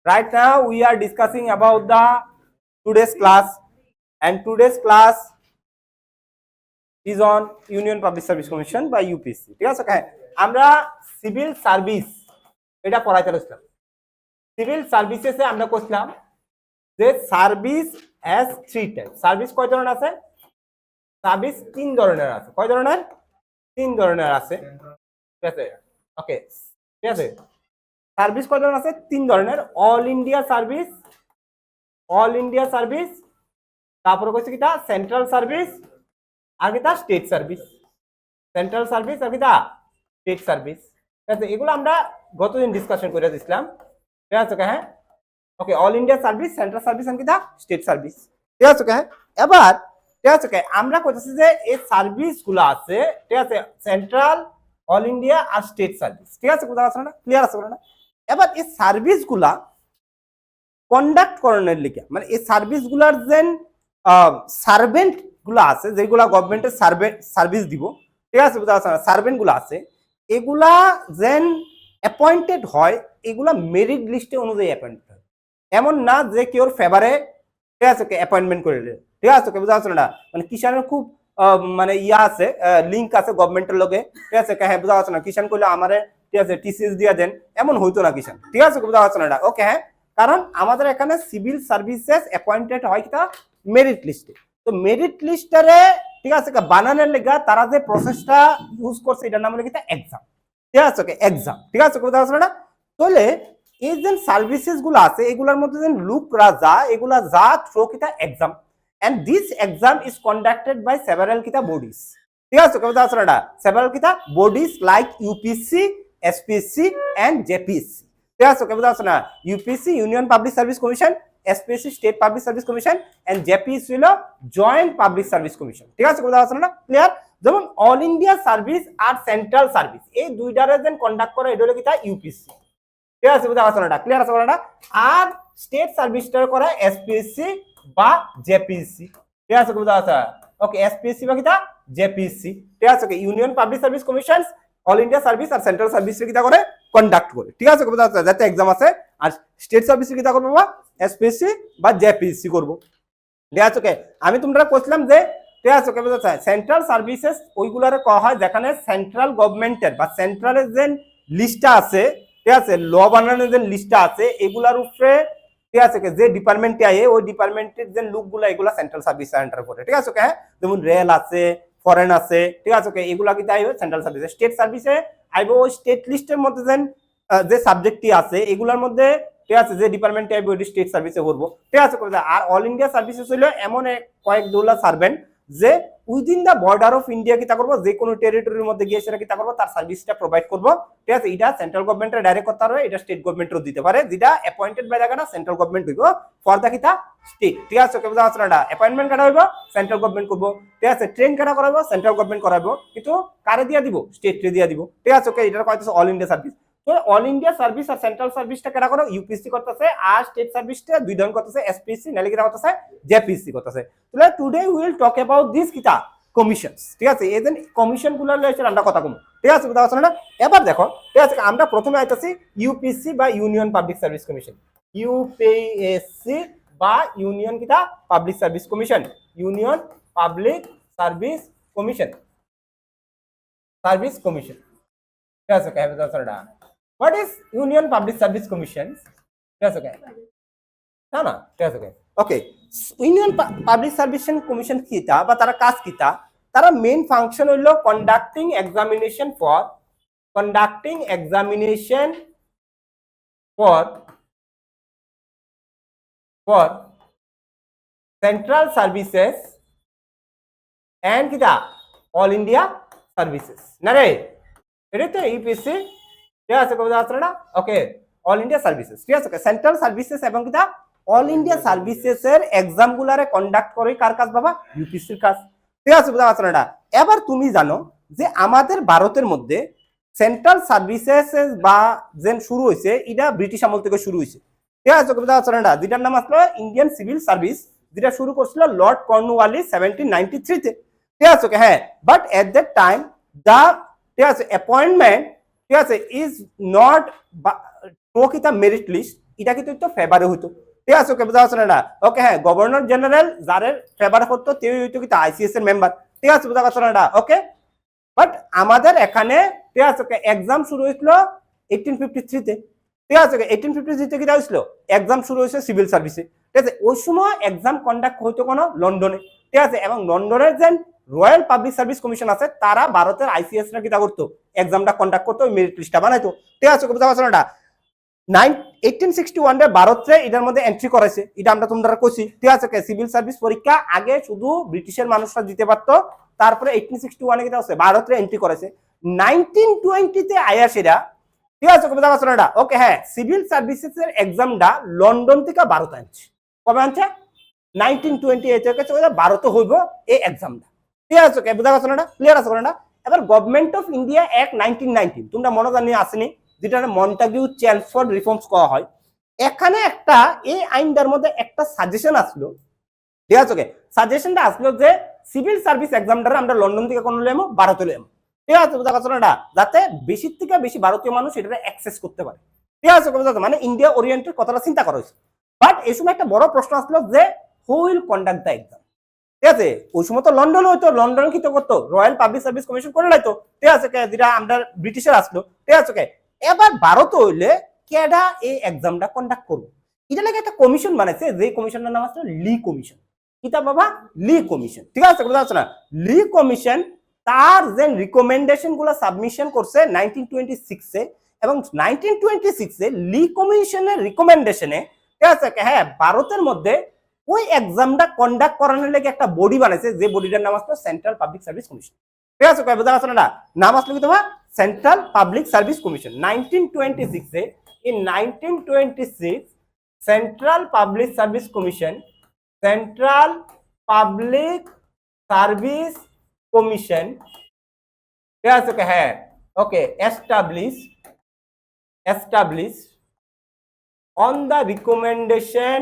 Right now we are discussing about the today's class, and today's class is on Union Public Service Commission by UPSC. ঠিক আছে, আমরা civil service এটা পড়াইতে আসলাম। Civil সার্ভিসেসে আমরা কইছিলাম যে service has three type. Service কয় ধরনের আছে? সার্ভিস তিন ধরনের আছে। কয় ধরনের? তিন ধরনের আছে। ঠিক আছে, ওকে, ঠিক আছে। সার্ভিস কয় ধরনের আছে? তিন ধরনের। All India service, all India service, তারপরে কইছে কিটা সেন্ট্রাল সার্ভিস, আর কিটা স্টেট সার্ভিস। সেন্ট্রাল সার্ভিস আর কিটা স্টেট সার্ভিস। ঠিক আছে, এগুলো আমরা গতদিন ডিসকাশন করে দিছিলাম। ঠিক আছে, হ্যাঁ, okay. All India service, central service আর কিটা স্টেট সার্ভিস। ঠিক আছে, হ্যাঁ। এবার ঠিক আছে, আমরা কইতেছি যে এই সার্ভিস গুলো আছে, ঠিক আছে, সেন্ট্রাল, অল ইন্ডিয়া আর স্টেট সার্ভিস। ঠিক আছে, বুঝা যাচ্ছে না? ক্লিয়ার আছে না? এবার এই সার্ভিস গুলা কন্ডাক্ট করানোর লিগে, মানে এই সার্ভিস গুলার যেন সার্ভেন্ট গুলা আছে, যেগুলা গভর্নমেন্টের সার্ভিস দিব, ঠিক আছে, বুঝা যাচ্ছে না? সার্ভেন্ট গুলা আছে, এগুলা যেন অ্যাপয়েন্টেড হয়, এগুলা মেরিট লিস্টে অনুযায়ী অ্যাপয়েন্টেড হয়। এমন না যে কেউ ফেভারে, ঠিক আছে, অ্যাপয়েন্টমেন্ট করে দিলে। ঠিক আছে, বুঝা যাচ্ছে না? মানে কিষানের খুব মানে ইয়া আছে, লিঙ্ক আছে গভর্নমেন্টের লগে। ঠিক আছে, হ্যাঁ, বুঝা যাচ্ছে না? কিষান কইলে আমারে, ঠিক আছে, টিসিএস দিয়ে দেন, এমন হইতো না কিষান। ঠিক আছে, বুঝা যাচ্ছে না? ওকে, হ্যাঁ, কারণ আমাদের এখানে সিভিল সার্ভিসেস অ্যাপয়েন্টেড হয় কিটা মেরিট লিস্টে। তো মেরিট লিস্টারে, ঠিক আছে, বানানোর লেগা তারা যে প্রসেসটা ইউজ করছে এটার নাম হলো কিটা এক্সাম। ঠিক আছে, ওকে, এক্সাম। ঠিক আছে, বুঝা যাচ্ছে না? তাহলে এই যে সার্ভিসেস গুলো আছে এগুলোর মধ্যে যে লুকরা যা, এগুলা যা থ্রো কিটা exam, and this exam is conducted by several kita bodies. ঠিক আছে, বুঝা যাচ্ছে না? several kita bodies like UPSC, SPSC and JPSC. ঠিক আছে, বুঝা যাচ্ছে না? UPSC Union Public Service Commission, SPSC State Public Service Commission and JPSC হলো Joint Public Service Commission. ঠিক আছে, বুঝা যাচ্ছে না? ক্লিয়ার? যেমন অল ইন্ডিয়া সার্ভিস আর সেন্ট্রাল সার্ভিস এই দুইটারে যেন কন্ডাক্ট করে এটা হলো কিটা UPSC। ঠিক আছে, বুঝা যাচ্ছে না? ক্লিয়ার আছে না? আর স্টেট সার্ভিসটা করে SPSC বা জেপিএসসি। ঠিক আছে, বুঝা যাচ্ছে? ওকে, এসপিএসসি বা কিটা জেপিএসসি। ঠিক আছে, okay. Union public service commission all India service আর সেন্ট্রাল সার্ভিস কিটা করে কন্ডাক্ট করে। ঠিক আছে, বুঝা যাচ্ছে? যাতে এক্সাম আছে। আর স্টেট সার্ভিস কিটা করব বা এসপিএসসি বা জেপিএসসি করব। ঠিক আছে, ওকে। আমি তোমরা কইছিলাম যে, ঠিক আছে, ওকে, বুঝা যাচ্ছে? সেন্ট্রাল সার্ভিসেস ওইগুলারে কয়া হয় যেখানে সেন্ট্রাল গভর্নমেন্টের বা সেন্ট্রালের যে লিস্টটা আছে, ঠিক আছে, ল বানানোর যে লিস্টটা আছে এগুলার উপরে, ঠিক আছে, যে ডিপার্টমেন্টে আয়ে ওই ডিপার্টমেন্টের যে লোকগুলা এগুলা সেন্ট্রাল সার্ভিস এন্টার করে। ঠিক আছে, ওকে, হ্যাঁ, যেমন রেল আছে, ফরেন আছে। ঠিক আছে, ওকে, এগুলা কি আইবে সেন্ট্রাল সার্ভিসে। স্টেট সার্ভিসে আইবে ওই স্টেট লিস্টের মধ্যে যে সাবজেক্টটি আছে এগুলার মধ্যে, ঠিক আছে, যে ডিপার্টমেন্টে আইবে ওই স্টেট সার্ভিসে করব। ঠিক আছে, আর অল ইন্ডিয়া সার্ভিসেস হইলো এমন কয়েক দৌলা সার্ভেন্ট যে within the border of India কিটা করবো, যে কোনো টেরিটরির মধ্যে গিয়ে সেটা কিটা করবো, তার সার্ভিসটা প্রোভাইড করবো। ঠিক আছে, এটা সেন্ট্রাল গভর্নমেন্টের ডাইরেক্ট করতে পারবে, এটা স্টেট গভর্নমেন্টও দিতে পারে, যেটা অ্যাপয়েন্টেড বাই জায়গাটা সেন্ট্রাল গভর্নমেন্ট হইব ফর দা কিটা স্টেট। ঠিক আছে, ওকে, বুঝা যাচ্ছে না? অ্যাপয়েন্টমেন্ট কাটা হইব সেন্ট্রাল গভর্নমেন্ট করবো। ঠিক আছে, ট্রেন কাটা করাবো সেন্ট্রাল গভর্নমেন্ট করাবো, কিন্তু কারে দিয়া দিব? স্টেট রে দিয়া দিব। ঠিক আছে, ওকে, এটা কইতেছে অল ইন্ডিয়া সার্ভিস। তো অল ইন্ডিয়া সার্ভিস আর সেন্ট্রাল সার্ভিসটা কেটা করো? ইউপিএসসি করতেছে, আর স্টেট সার্ভিসটা দুই ধরন করতেছে, এসপিএসসি নালে কিটা করতেছে জেপিএসসি করতেছে। তাহলে today we will talk about this কিটা কমিশনস। ঠিক আছে, এই যে কমিশন গুলো লইছে আমরা কথা কম। ঠিক আছে, বুঝা যাচ্ছে না? এবার দেখো, ঠিক আছে, আমরা প্রথমে আইতাছি ইউপিএসসি বা Union public service Commission. UPSC বা ইউনিয়ন কিটা public service Commission, Union public service Commission, service commission. ঠিক আছে, বুঝা যাচ্ছে না? What is Union public service commission? ঠিক আছে, না না, ঠিক আছে, okay. Union public service Commission কিটা বা তারা কাজ কিটা? তারা মেইন ফাংশন হইল conducting examination for central services and কিটা অল ইন্ডিয়া সার্ভিসেস। না রে, এটা তো ইউপিএসসি। ঠিক আছে, বুঝা যাচ্ছে না? ওকে, অল ইন্ডিয়া সার্ভিসেস। ঠিক আছে, সেন্ট্রাল সার্ভিসেস এবং কিটা অল ইন্ডিয়া সার্ভিসেস এর এক্সাম গুলারে কন্ডাক্ট করে কার কাজ বাবা? ইউপিএসসির কাজ। ঠিক আছে, বুঝা যাচ্ছে না? এবার তুমি জানো যে আমাদের ভারতের মধ্যে সেন্ট্রাল সার্ভিসেস বা যেন শুরু হয়েছে এটা ব্রিটিশ আমল থেকে শুরু হয়েছে। ঠিক আছে, বুঝা যাচ্ছে না? যেটার নাম আসলো ইন্ডিয়ান সিভিল সার্ভিস, যেটা শুরু করছিল লর্ড কর্নওয়ালিস 1793 তে। ঠিক আছে, হ্যাঁ, বাট এট দ্যাট টাইম দা, ঠিক আছে, অ্যাপয়েন্টমেন্ট, ঠিক আছে, ইজ নট প্রকৃত মেরিট লিস্ট। এটা কিন্তু একটু ফেভারে হইতো, ঠিক আছে ওকে, বুঝা যাচ্ছে না? ওকে হ্যাঁ, গভর্নর জেনারেল যাদের ফেভার করতো তেই হইতো কিন্তু আইসিএস এর মেম্বার, ঠিক আছে বুঝা যাচ্ছে না? ওকে, বাট আমাদের এখানে ঠিক আছে এক্সাম শুরু হয়েছিল 1853 তে, ঠিক আছে 1853 তে কি হয়েছিল এক্সাম শুরু হয়েছে সিভিল সার্ভিসে, ঠিক আছে। ওই সময় এক্সাম কন্ডাক্ট হইতো কোনো লন্ডনে, ঠিক আছে, এবং লন্ডনের যে রয়্যাল পাবলিক সার্ভিস কমিশন আছে তারা ভারতের আইসিএস রা কিটা করতো এক্সামটা কন্ডাক্ট করতো, মেরিট লিস্টটা বানাইতো, ঠিক আছে বুঝা যাচ্ছে না? 1861 ভারতে এটার মধ্যে এন্ট্রি করেছে, এটা আমরা তোমরা কইছি, ঠিক আছে। সিভিল সার্ভিস পরীক্ষা আগে শুধু ব্রিটিশের মানুষরা দিতে পারতো, তারপরে 1861 এ আছে ভারতে এন্ট্রি করেছে। 1920 তে আয়াসেরা, ঠিক আছে বুঝা যাচ্ছে না? ওকে হ্যাঁ, সিভিল সার্ভিসেস এর এক্সামটা লন্ডন থেকে ভারত আনছে, কবে আনছে 1928 থেকে ভারতে হইব এই এক্সামটা, ঠিক আছে বুঝা যাচ্ছে না? ক্লিয়ার আছে না? এবার গভর্নমেন্ট অফ ইন্ডিয়া অ্যাক্ট 1919 তোমরা মনে জানি আসেনি, যেটা মন্টাগিউ চেমসফোর্ড রিফর্মস করা হয়, এখানে একটা এই আইনটার মধ্যে একটা সাজেশন আসলো, ঠিক আছে সাজেশনটা আসলো যে সিভিল সার্ভিস এক্সামটা আমরা লন্ডন থেকে কোন লেমো ভারতে লেমো, ঠিক আছে বুঝা যাচ্ছে না? যাতে বেশি থেকে বেশি ভারতীয় মানুষ এটা অ্যাক্সেস করতে পারে, ঠিক আছে মানে ইন্ডিয়া ওরিয়েন্টেড কথাটা চিন্তা করা হয়েছে। বাট এই সময় একটা বড় প্রশ্ন আসলো যে who will conduct the exam, ঠিক আছে। ওই সময় তো লন্ডন হইতো, লন্ডন কি তো করতো রয়্যাল পাবলিক সার্ভিস কমিশন করে লাইতো, ঠিক আছে যেটা আমরা ব্রিটিশের আসলো, ঠিক আছে। এবার ভারত হইলে কেডা এই এক্সামটা কন্ডাক্ট করবো, এটা লাগে একটা কমিশন বানাইছে, যে কমিশনের নাম আছে লি কমিশন, কিতা বাবা লি কমিশন, ঠিক আছে বুঝা যাচ্ছে না? লি কমিশন তার যে রিকমেন্ডেশন গুলো সাবমিশন করছে 1926 এ, এবং 1926 এ লি কমিশনের রিকমেন্ডেশনে, ঠিক আছে হ্যাঁ, ভারতের মধ্যে ওই এক্সামটা কন্ডাক্ট করানোর লাগে একটা বডি বানাইছে, যে বডিটার নাম আসলো সেন্ট্রাল পাবলিক সার্ভিস কমিশন, ঠিক আছে বুঝা যাচ্ছে না? নাম আসলো কি তোমার সেন্ট্রাল পাবলিক সার্ভিস কমিশন। 1926 এ, in 1926 central public service commission, central public service commission, ঠিক আছে হ্যাঁ, okay establish on the recommendation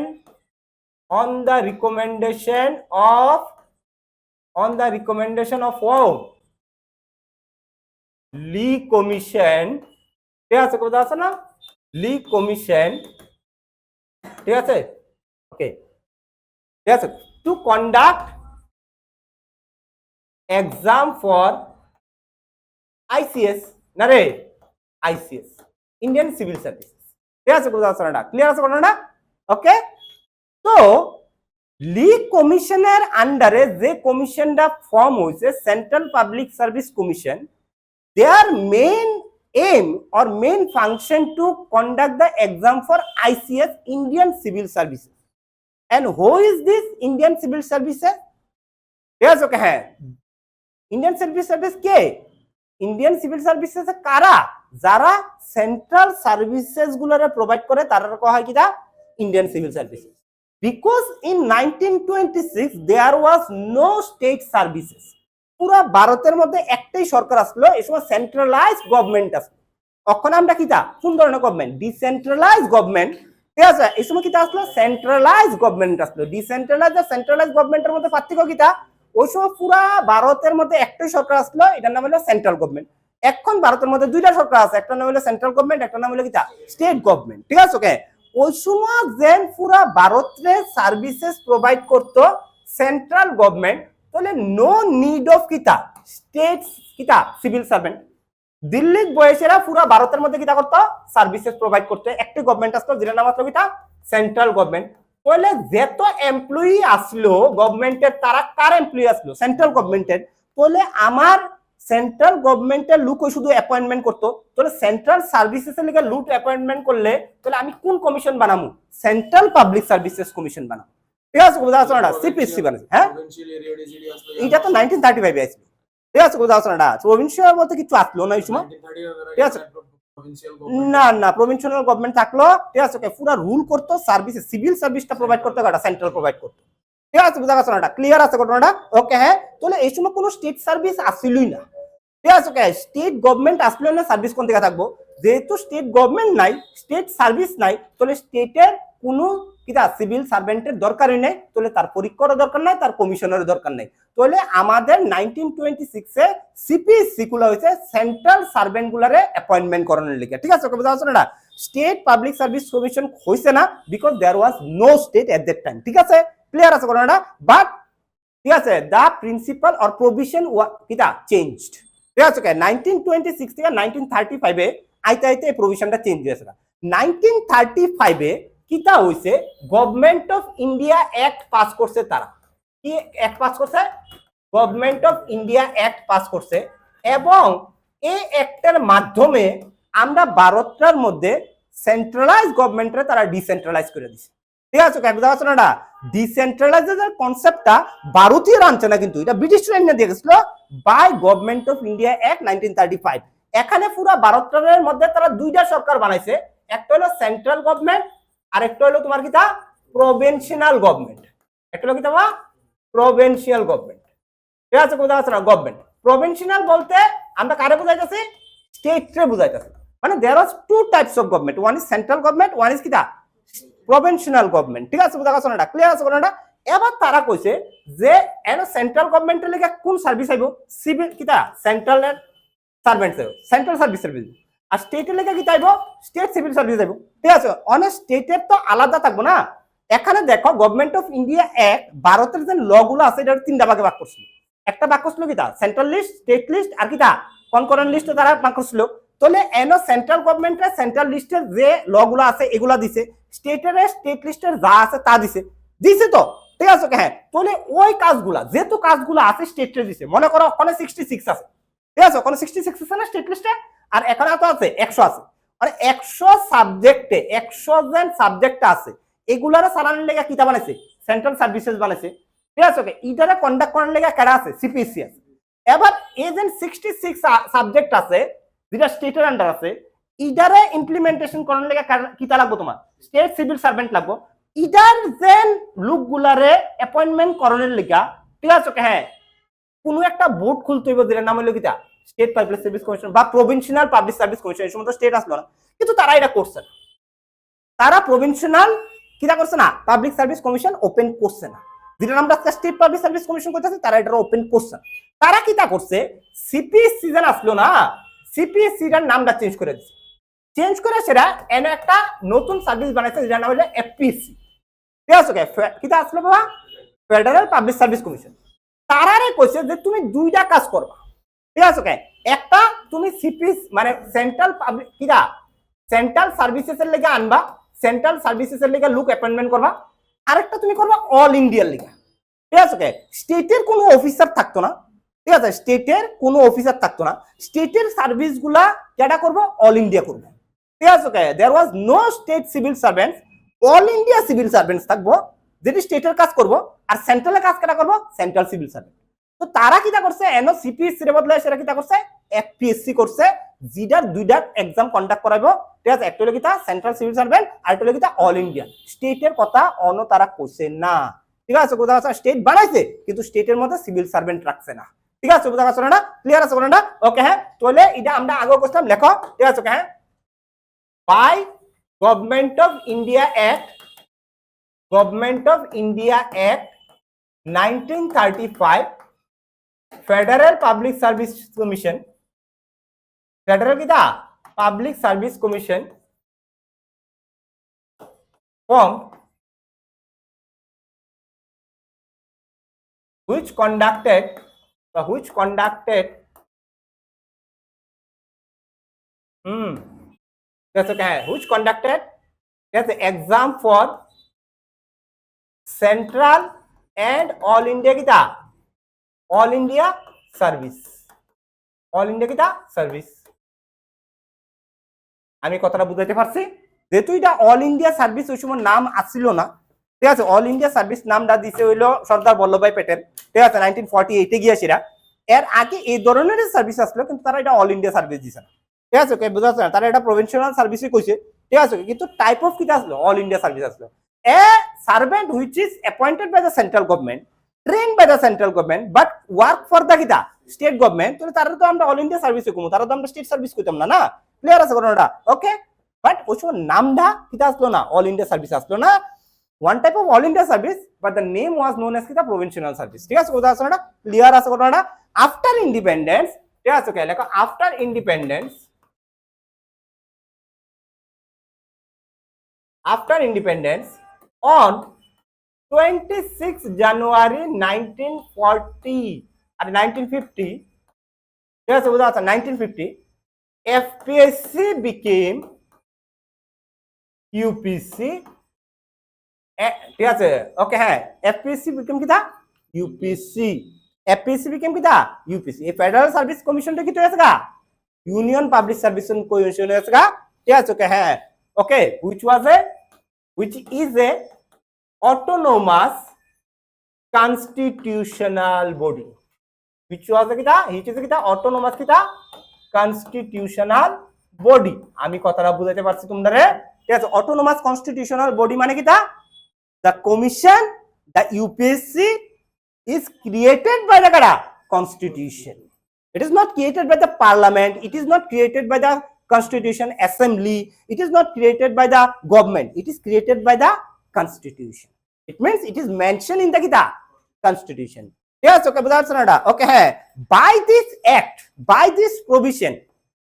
of wow Lee commission, ঠিক আছে কথা আছে না? লি কমিশন, ঠিক আছে ওকে, ঠিক আছে, two conduct exam for ICS, না রে আইসিএস ইন্ডিয়ান সিভিল সার্ভিস, ঠিক আছে কথা আছে না? ক্লিয়ার আছে কথা না? ওকে, তো লি কমিশনের আন্ডারে যে কমিশনটা ফর্ম হয়েছে central public service commission, their main aim or main function to conduct the exam for ICS, Indian Civil Services. And who is this Indian Civil Services? Yes, okay, হ্যাঁ, Indian Civil Service কে? Indian Civil Services কারা? যারা central services গুলোরে provide করে তারা কয়া হয় কিটা Indian civil services. Because in 1926 there was no state services. পুরো ভারতের মধ্যে একটাই সরকার আসলো, এই সময় সেন্ট্রালাইজ গভর্নমেন্ট আসলো। তখন আমরা কিটা কোন ধরনের গভর্নমেন্ট? ডিসেন্ট্রালাইজ গভর্নমেন্ট, ঠিক আছে। এই সময় কিটা আসলো সেন্ট্রালাইজ গভর্নমেন্ট আসলো। ডিসেন্ট্রালাইজ আর সেন্ট্রালাইজ গভর্নমেন্টের মধ্যে পার্থক্য কিটা? ওই সময় পুরো ভারতের মধ্যে একটাই সরকার আসলো, এটার নাম হলো সেন্ট্রাল গভর্নমেন্ট। এখন ভারতের মধ্যে দুইটা সরকার আছে, একটা নাম হলো সেন্ট্রাল গভর্নমেন্ট, একটা নাম হলো কিটা স্টেট গভর্নমেন্ট, ঠিক আছে ওকে। ওই সময় যেন পুরো ভারতের সার্ভিসেস প্রোভাইড করতো সেন্ট্রাল গভর্নমেন্ট, তাহলে নো নিড অফ কিটা স্টেট কিটা সিভিল সার্ভেন্ট। দিল্লির বয়সেরা পুরো ভারতের মধ্যে কিটা করতো সার্ভিসেস প্রোভাইড করতে, একটি গভর্নমেন্ট আসলো যেটার নাম আসলো কিটা সেন্ট্রাল গভর্নমেন্ট। তাহলে যত এমপ্লয়ি আসলো গভর্নমেন্টের, তারা কার এমপ্লয়ি আসলো? সেন্ট্রাল গভর্নমেন্টের। তাহলে আমার সেন্ট্রাল গভর্নমেন্টের লোক শুধু অ্যাপয়েন্টমেন্ট করতো, তাহলে সেন্ট্রাল সার্ভিসেসের লিগে লুট অ্যাপয়েন্টমেন্ট করলে তাহলে আমি কোন কমিশন বানাবো? সেন্ট্রাল পাবলিক সার্ভিসেস কমিশন বানাবো, ঠিক আছে বুঝা যাচ্ছে না? সিপিএসসি বানাচ্ছে, হ্যাঁ এটা তো 1935 এ আসলো, ঠিক আছে বুঝা যাচ্ছে না? প্রভিন্সিয়াল বলতে কিছু আসলো না এই সময়, ঠিক আছে না না প্রভিন্সিয়াল গভর্নমেন্ট থাকলো, ঠিক আছে পুরো রুল করতো, সার্ভিস সিভিল সার্ভিসটা প্রোভাইড করতো কাটা সেন্ট্রাল প্রোভাইড করতো, ঠিক আছে বুঝা যাচ্ছে না? ক্লিয়ার আছে ঘটনাটা? ওকে হ্যাঁ, তাহলে এই সময় কোনো স্টেট সার্ভিস আসিলই না, ঠিক আছে ওকে। স্টেট গভর্নমেন্ট আসলে না সার্ভিস কোন থেকে থাকবো? যেহেতু স্টেট গভর্নমেন্ট নাই, স্টেট সার্ভিস নাই, তাহলে স্টেটের কোনো কিটা সিভিল সার্ভেন্টের দরকারই নেই, তাহলে তার পরীক্ষারও দরকার নাই, তার কমিশনেরও দরকার নাই। তাহলে আমাদের 1926 এ সিপিএসসি গুলো হয়েছে সেন্ট্রাল সার্ভেন্ট গুলারে অ্যাপয়েন্টমেন্ট করানোর লিগে, ঠিক আছে ওকে বুঝা যাচ্ছে না? স্টেট পাবলিক সার্ভিস কমিশন হইছে না because there was no state at that time. ঠিক আছে, ক্লিয়ার আছে কথাটা? বাট ঠিক আছে, দা প্রিন্সিপাল অর প্রভিশন কিটা চেঞ্জড। ঠিক আছে, 1926 থেকে 1935 এ আইতে আইতে এই প্রভিশনটা চেঞ্জ হয়েছে। 1935 এ কিটা হইছে, government of India act pass করছে। তারা কি অ্যাক্ট পাস করছে? Government of India act pass করছে, এবং এই অ্যাক্টের মাধ্যমে আমরা ভারতটার মধ্যে সেন্ট্রালাইজ গভর্নমেন্টে তারা ডিসেন্ট্রালাইজ করে দিছে। ঠিক আছে, বুঝা পাচ্ছ না? ডিসেন্ট্রালাইজের কনসেপ্টটা ভারতীয় আনছে না, কিন্তু এটা ব্রিটিশরা এনে দিয়ে গেছিল by government of India act 1935। এখানে পুরো ভারতের মধ্যে তারা দুইটা সরকার বানাইছে, একটা হলো সেন্ট্রাল গভর্নমেন্ট আর একটা হলো তোমার কিটা প্রভিন্সিয়াল গভর্নমেন্ট। একটা হলো কিটা প্রভিন্সিয়াল গভর্নমেন্ট। ঠিক আছে, বুঝা পাচ্ছ না? গভর্নমেন্ট প্রভিন্সিয়াল বলতে আমরা কারে বুঝাইতেছি? স্টেটরে বুঝাইতেছি। মানে there are two types of government, one is central government, one is কিটা প্রভিন্সিয়াল গভর্নমেন্ট। ঠিক আছে, বুঝা পাচ্ছ না? ক্লিয়ার আছে কোনটা? এবার তারা কইছে যে এনো সেন্ট্রাল গভর্নমেন্টের লেগে কোন সার্ভিস আইবো? সিভিল কিটা সেন্ট্রালের সার্ভেন্টস আইবো, সেন্ট্রাল সার্ভিস সার্ভিস। আর স্টেটের লেগে কিটা আইবো? স্টেট সিভিল সার্ভিস আইবো। ঠিক আছে, অনেক স্টেটের তো আলাদা থাকবো না। এখানে দেখো গভর্নমেন্ট অফ ইন্ডিয়া অ্যাক্ট ভারতের যে ল গুলো আছে এটা তিনটা ভাগে ভাগ করছিল। একটা ভাগ করছিল কিটা সেন্ট্রাল লিস্ট, স্টেট লিস্ট আর কিটা কনকরেন্ট লিস্ট। তারা ভাগ করছিল। তাহলে এনো সেন্ট্রাল গভর্নমেন্টের সেন্ট্রাল লিস্টের যে ল গুলো আছে এগুলা দিছে, স্টেটের স্টেট লিস্টের যা আছে তা দিছে তো। ঠিক আছে, হ্যাঁ। তাহলে ওই কাজগুলা যেহেতু কাজগুলো আছে স্টেটে দিছে, মনে করো ওখানে 66 আছে। ঠিক আছে, ওখানে 66 আছে না স্টেট লিস্টে, আর এখানে তো আছে 100 আছে। মানে 100 সাবজেক্টে 100 জন সাবজেক্ট আছে, এগুলার চালানোর লেগে কিতা বানাইছে? সেন্ট্রাল সার্ভিসেস বানাইছে। ঠিক আছে, ইটারে কন্ডাক্ট করার লেগে কারা আছে? সিপিএসসি আছে। এবার এই যে 66 সাবজেক্ট আছে যেটা স্টেটের আন্ডার আছে, ইটারে ইমপ্লিমেন্টেশন করার লেগে কিতা লাগবো? তোমার স্টেট সিভিল সার্ভেন্ট লাগবো। ইটার যেন লোকগুলারে অ্যাপয়েন্টমেন্ট করানোর লেগা, ঠিক আছে, হ্যাঁ, কোনো একটা বোর্ড খুলতে হইব যেটার নাম হলো কিটা স্টেট পাবলিক সার্ভিস কমিশন বা প্রভিন্সিয়াল পাবলিক সার্ভিস কমিশন। এই সময় স্টেট আসলো না, কিন্তু তারা এটা করছে না। তারা প্রভিন্সিয়াল কিটা করছে না, পাবলিক সার্ভিস কমিশন ওপেন করছে না। যেটা আমরা স্টেট পাবলিক সার্ভিস কমিশন করতেছি, তারা এটা ওপেন করছে না। তারা কিটা করছে? সিপিএসসি যেন আসলো না, সিপিএসসিটার নামটা চেঞ্জ করে দিচ্ছে। চেঞ্জ করে সেটা এনে একটা নতুন সার্ভিস বানাইছে যেটার নাম হলো এফপিএসসি। ঠিক আছে, কিটা আসলো বাবা? Federal public service commission. তারারে কইছে যে তুমি দুইটা কাজ করবা। ঠিক আছে, একটা তুমি সিপিএস মানে সেন্ট্রাল পাবলিক কিটা সেন্ট্রাল সার্ভিসেসের লেগে আনবা, সেন্ট্রাল সার্ভিসেসের লেগে লোক অ্যাপয়েন্টমেন্ট করবা। আরেকটা তুমি করবা অল ইন্ডিয়ার লেগে। ঠিক আছে, স্টেটের কোনো অফিসার থাকতো না। ঠিক আছে, স্টেটের কোনো অফিসার থাকতো না। স্টেটের সার্ভিস গুলা যেটা করবো অল ইন্ডিয়া করবো। ঠিক আছে, there was no state civil servant, all India civil servants থাকবো, যেটি স্টেটের কাজ করবো। আর সেন্ট্রালের কাজ কেটা করবো? Central civil servant. তো তারা কিটা করছে? এনো সিপিএসসি এর বদলে সেটা কিটা করছে? এফপিএসসি করছে, যেটার দুইটা এক্সাম কন্ডাক্ট করাইবো। ঠিক আছে, একটা হলো কিটা সেন্ট্রাল সিভিল সার্ভেন্ট, আর একটা হলো কিটা অল ইন্ডিয়া। স্টেটের কথা অন্য তারা কইছে না। ঠিক আছে, কোথাও আছে স্টেট বানাইছে কিন্তু স্টেটের মধ্যে সিভিল সার্ভেন্ট রাখছে না। ঠিক আছে, বুঝা পাচ্ছ না? ক্লিয়ার আছে কোনটা? ওকে, হ্যাঁ। তাহলে এটা আমরা আগে করতাম, লেখো। ঠিক আছে, হ্যাঁ। By government of India act, government of India act 1935, federal public service commission, federal কিটা public service commission formed, which conducted which conducted exam for central and all India kita all India service, all India kita service। আমি কথাটা বুঝাইতে পারছি? যেহেতু এটা all India service ওই সময় নাম আসছিল না। ঠিক আছে, অল ইন্ডিয়া সার্ভিস নামটা দিছে হইলো সর্দার বল্লভভাই প্যাটেল। ঠিক আছে, 1948 গিয়া সেটা। এর আগে এই ধরনের সার্ভিস আসলো, কিন্তু তারা এটা অল ইন্ডিয়া সার্ভিস দিছে না। ঠিক আছে, বুঝা যাচ্ছে না? তারা এটা প্রভিন্সিয়াল সার্ভিসই কইছে। ঠিক আছে, কিন্তু টাইপ অফ কিটা আসলো? অল ইন্ডিয়া সার্ভিস আসলো। A servant which is appointed by the central government, trained by the central government, but work for the কিটা স্টেট গভর্নমেন্ট। তাহলে তারা তো আমরা অল ইন্ডিয়া সার্ভিসই কমু, তারা তো আমরা স্টেট সার্ভিস কইতাম না। না, ক্লিয়ার আছে কোনটা? ওকে, বাট ওই সময় নামটা কিটা আসলো না, অল ইন্ডিয়া সার্ভিস আসলো না। One type of all India service, but the name was known as কিটা প্রভিন্সিয়াল সার্ভিস। ঠিক আছে, কোথায় আছে না? ক্লিয়ার আছে কোনটা? আফটার ইন্ডিপেন্ডেন্স, ঠিক আছে, লেখো after independence, after independence on 26 January 1940 আর 1950, ঠিক আছে বোঝা যাচ্ছে 1950 FPSC became UPC, ঠিক আছে ওকে হ্যাঁ FPSC became কিটা UPC, FPSC became কিটা UPC, এই ফেডারেল সার্ভিস কমিশনটা কি হয়েছে গা ইউনিয়ন পাবলিক সার্ভিস কমিশন হয়েছে গা, ঠিক আছে ওকে হ্যাঁ ওকে which is a autonomous constitutional body, which is a autonomous constitutional body, আমি কথাটা বুঝাইতে পারছি তোমাদের, ঠিক আছে autonomous constitutional body মানে কিটা the commission, the UPSC is created by the constitution, it is not created by the parliament, it is not created by the constitution assembly, it is not created by the government, it is created by the constitution, it means it is mentioned in the constitution, yes okay that's not okay hey. By this act, by this provision,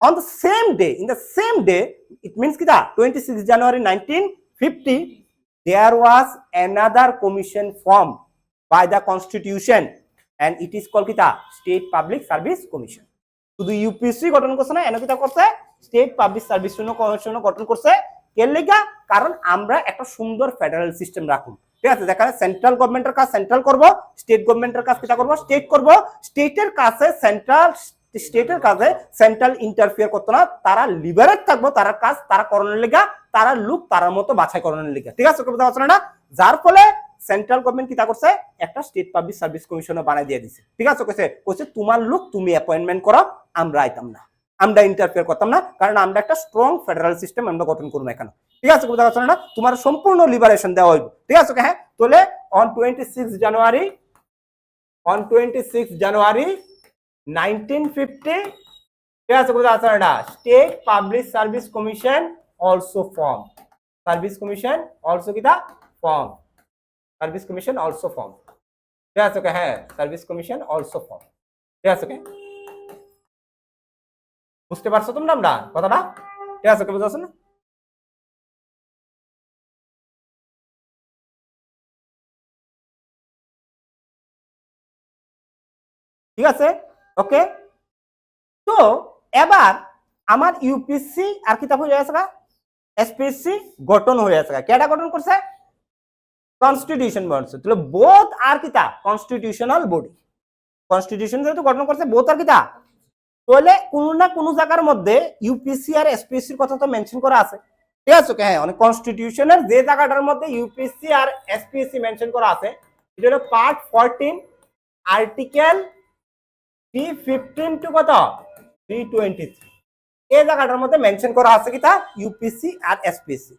on the same day, in the same day, it means 26 January 1950, there was another commission formed by the constitution and it is called State Public Service Commission. শুধু UPSC গঠন করছে না, এনে কিটা করছে state public service commission গঠন করছে, এর লাগা কারণ আমরা একটা সুন্দর ফেডারেল সিস্টেম রাখুম, ঠিক আছে যেখানে সেন্ট্রাল গভর্নমেন্টের কাজ সেন্ট্রাল করব, স্টেট গভর্নমেন্টের কাজ কিটা করব স্টেট করব, স্টেটের কাছে সেন্ট্রাল ইন্টারফিয়ার করতো না, তারা লিবারেট থাকবো, তার কাজ তারা করানোর লিগা, তারা লোক তার মতো বাছাই করানোর লিগা, ঠিক আছে বুঝতে পারছো না, যার ফলে সেন্ট্রাল গভর্নমেন্ট কিটা করছে একটা স্টেট পাবলিক সার্ভিস কমিশনও বানাই দিয়ে দিছে, ঠিক আছে কইছে তোমার লোক তুমি অ্যাপয়েন্টমেন্ট করো, আমরা আইতাম না, আমরা ইন্টারফেয়ার করতাম না, কারণ আমরা একটা স্ট্রং ফেডারেল সিস্টেম আমরা গঠন করবো এখানে, ঠিক আছে বুঝতে পারছো না, তোমার সম্পূর্ণ লিবারেশন দেওয়া হইব, ঠিক আছে হ্যাঁ তাহলে on 26 January 1950, ঠিক আছে বুঝতে পারছো না, state public service commission also form, service commission also কিটা form, service commission also form, ঠিক আছে হ্যাঁ সার্ভিস কমিশন অলসো ফর্ম, ঠিক আছে বুঝতে পারছো তোমরা আমরা কথাটা, ঠিক আছে বুঝতে পারছো না, ঠিক আছে ওকে। তো এবার আমার ইউপিএসসি আর কিতাব হয়ে আছে এসপিএসসি গঠন হয়ে আছে, কেটা গঠন করছে কনস্টিটিউশন বলছে, তাহলে বোথ আর কিতা কনস্টিটিউশনাল বডি, কনস্টিটিউশন যেহেতু গঠন করছে বোথ আর কিতা, তাহলে কোনো না কোনো জায়গার মধ্যে ইউপিএসসি আর এসপিএসসির কথা তো মেনশন করা আছে, ঠিক আছে হ্যাঁ অনেক কনস্টিটিউশনের যে জায়গাটার মধ্যে ইউপিএসসি আর এসপিএসসি মেনশন করা আছে এটা হলো পার্ট 14 আর্টিকেল 315 টু কত 323, এই জায়গাটার মধ্যে মেনশন করা আছে কিটা ইউপিএসসি আর এসপিএসসি,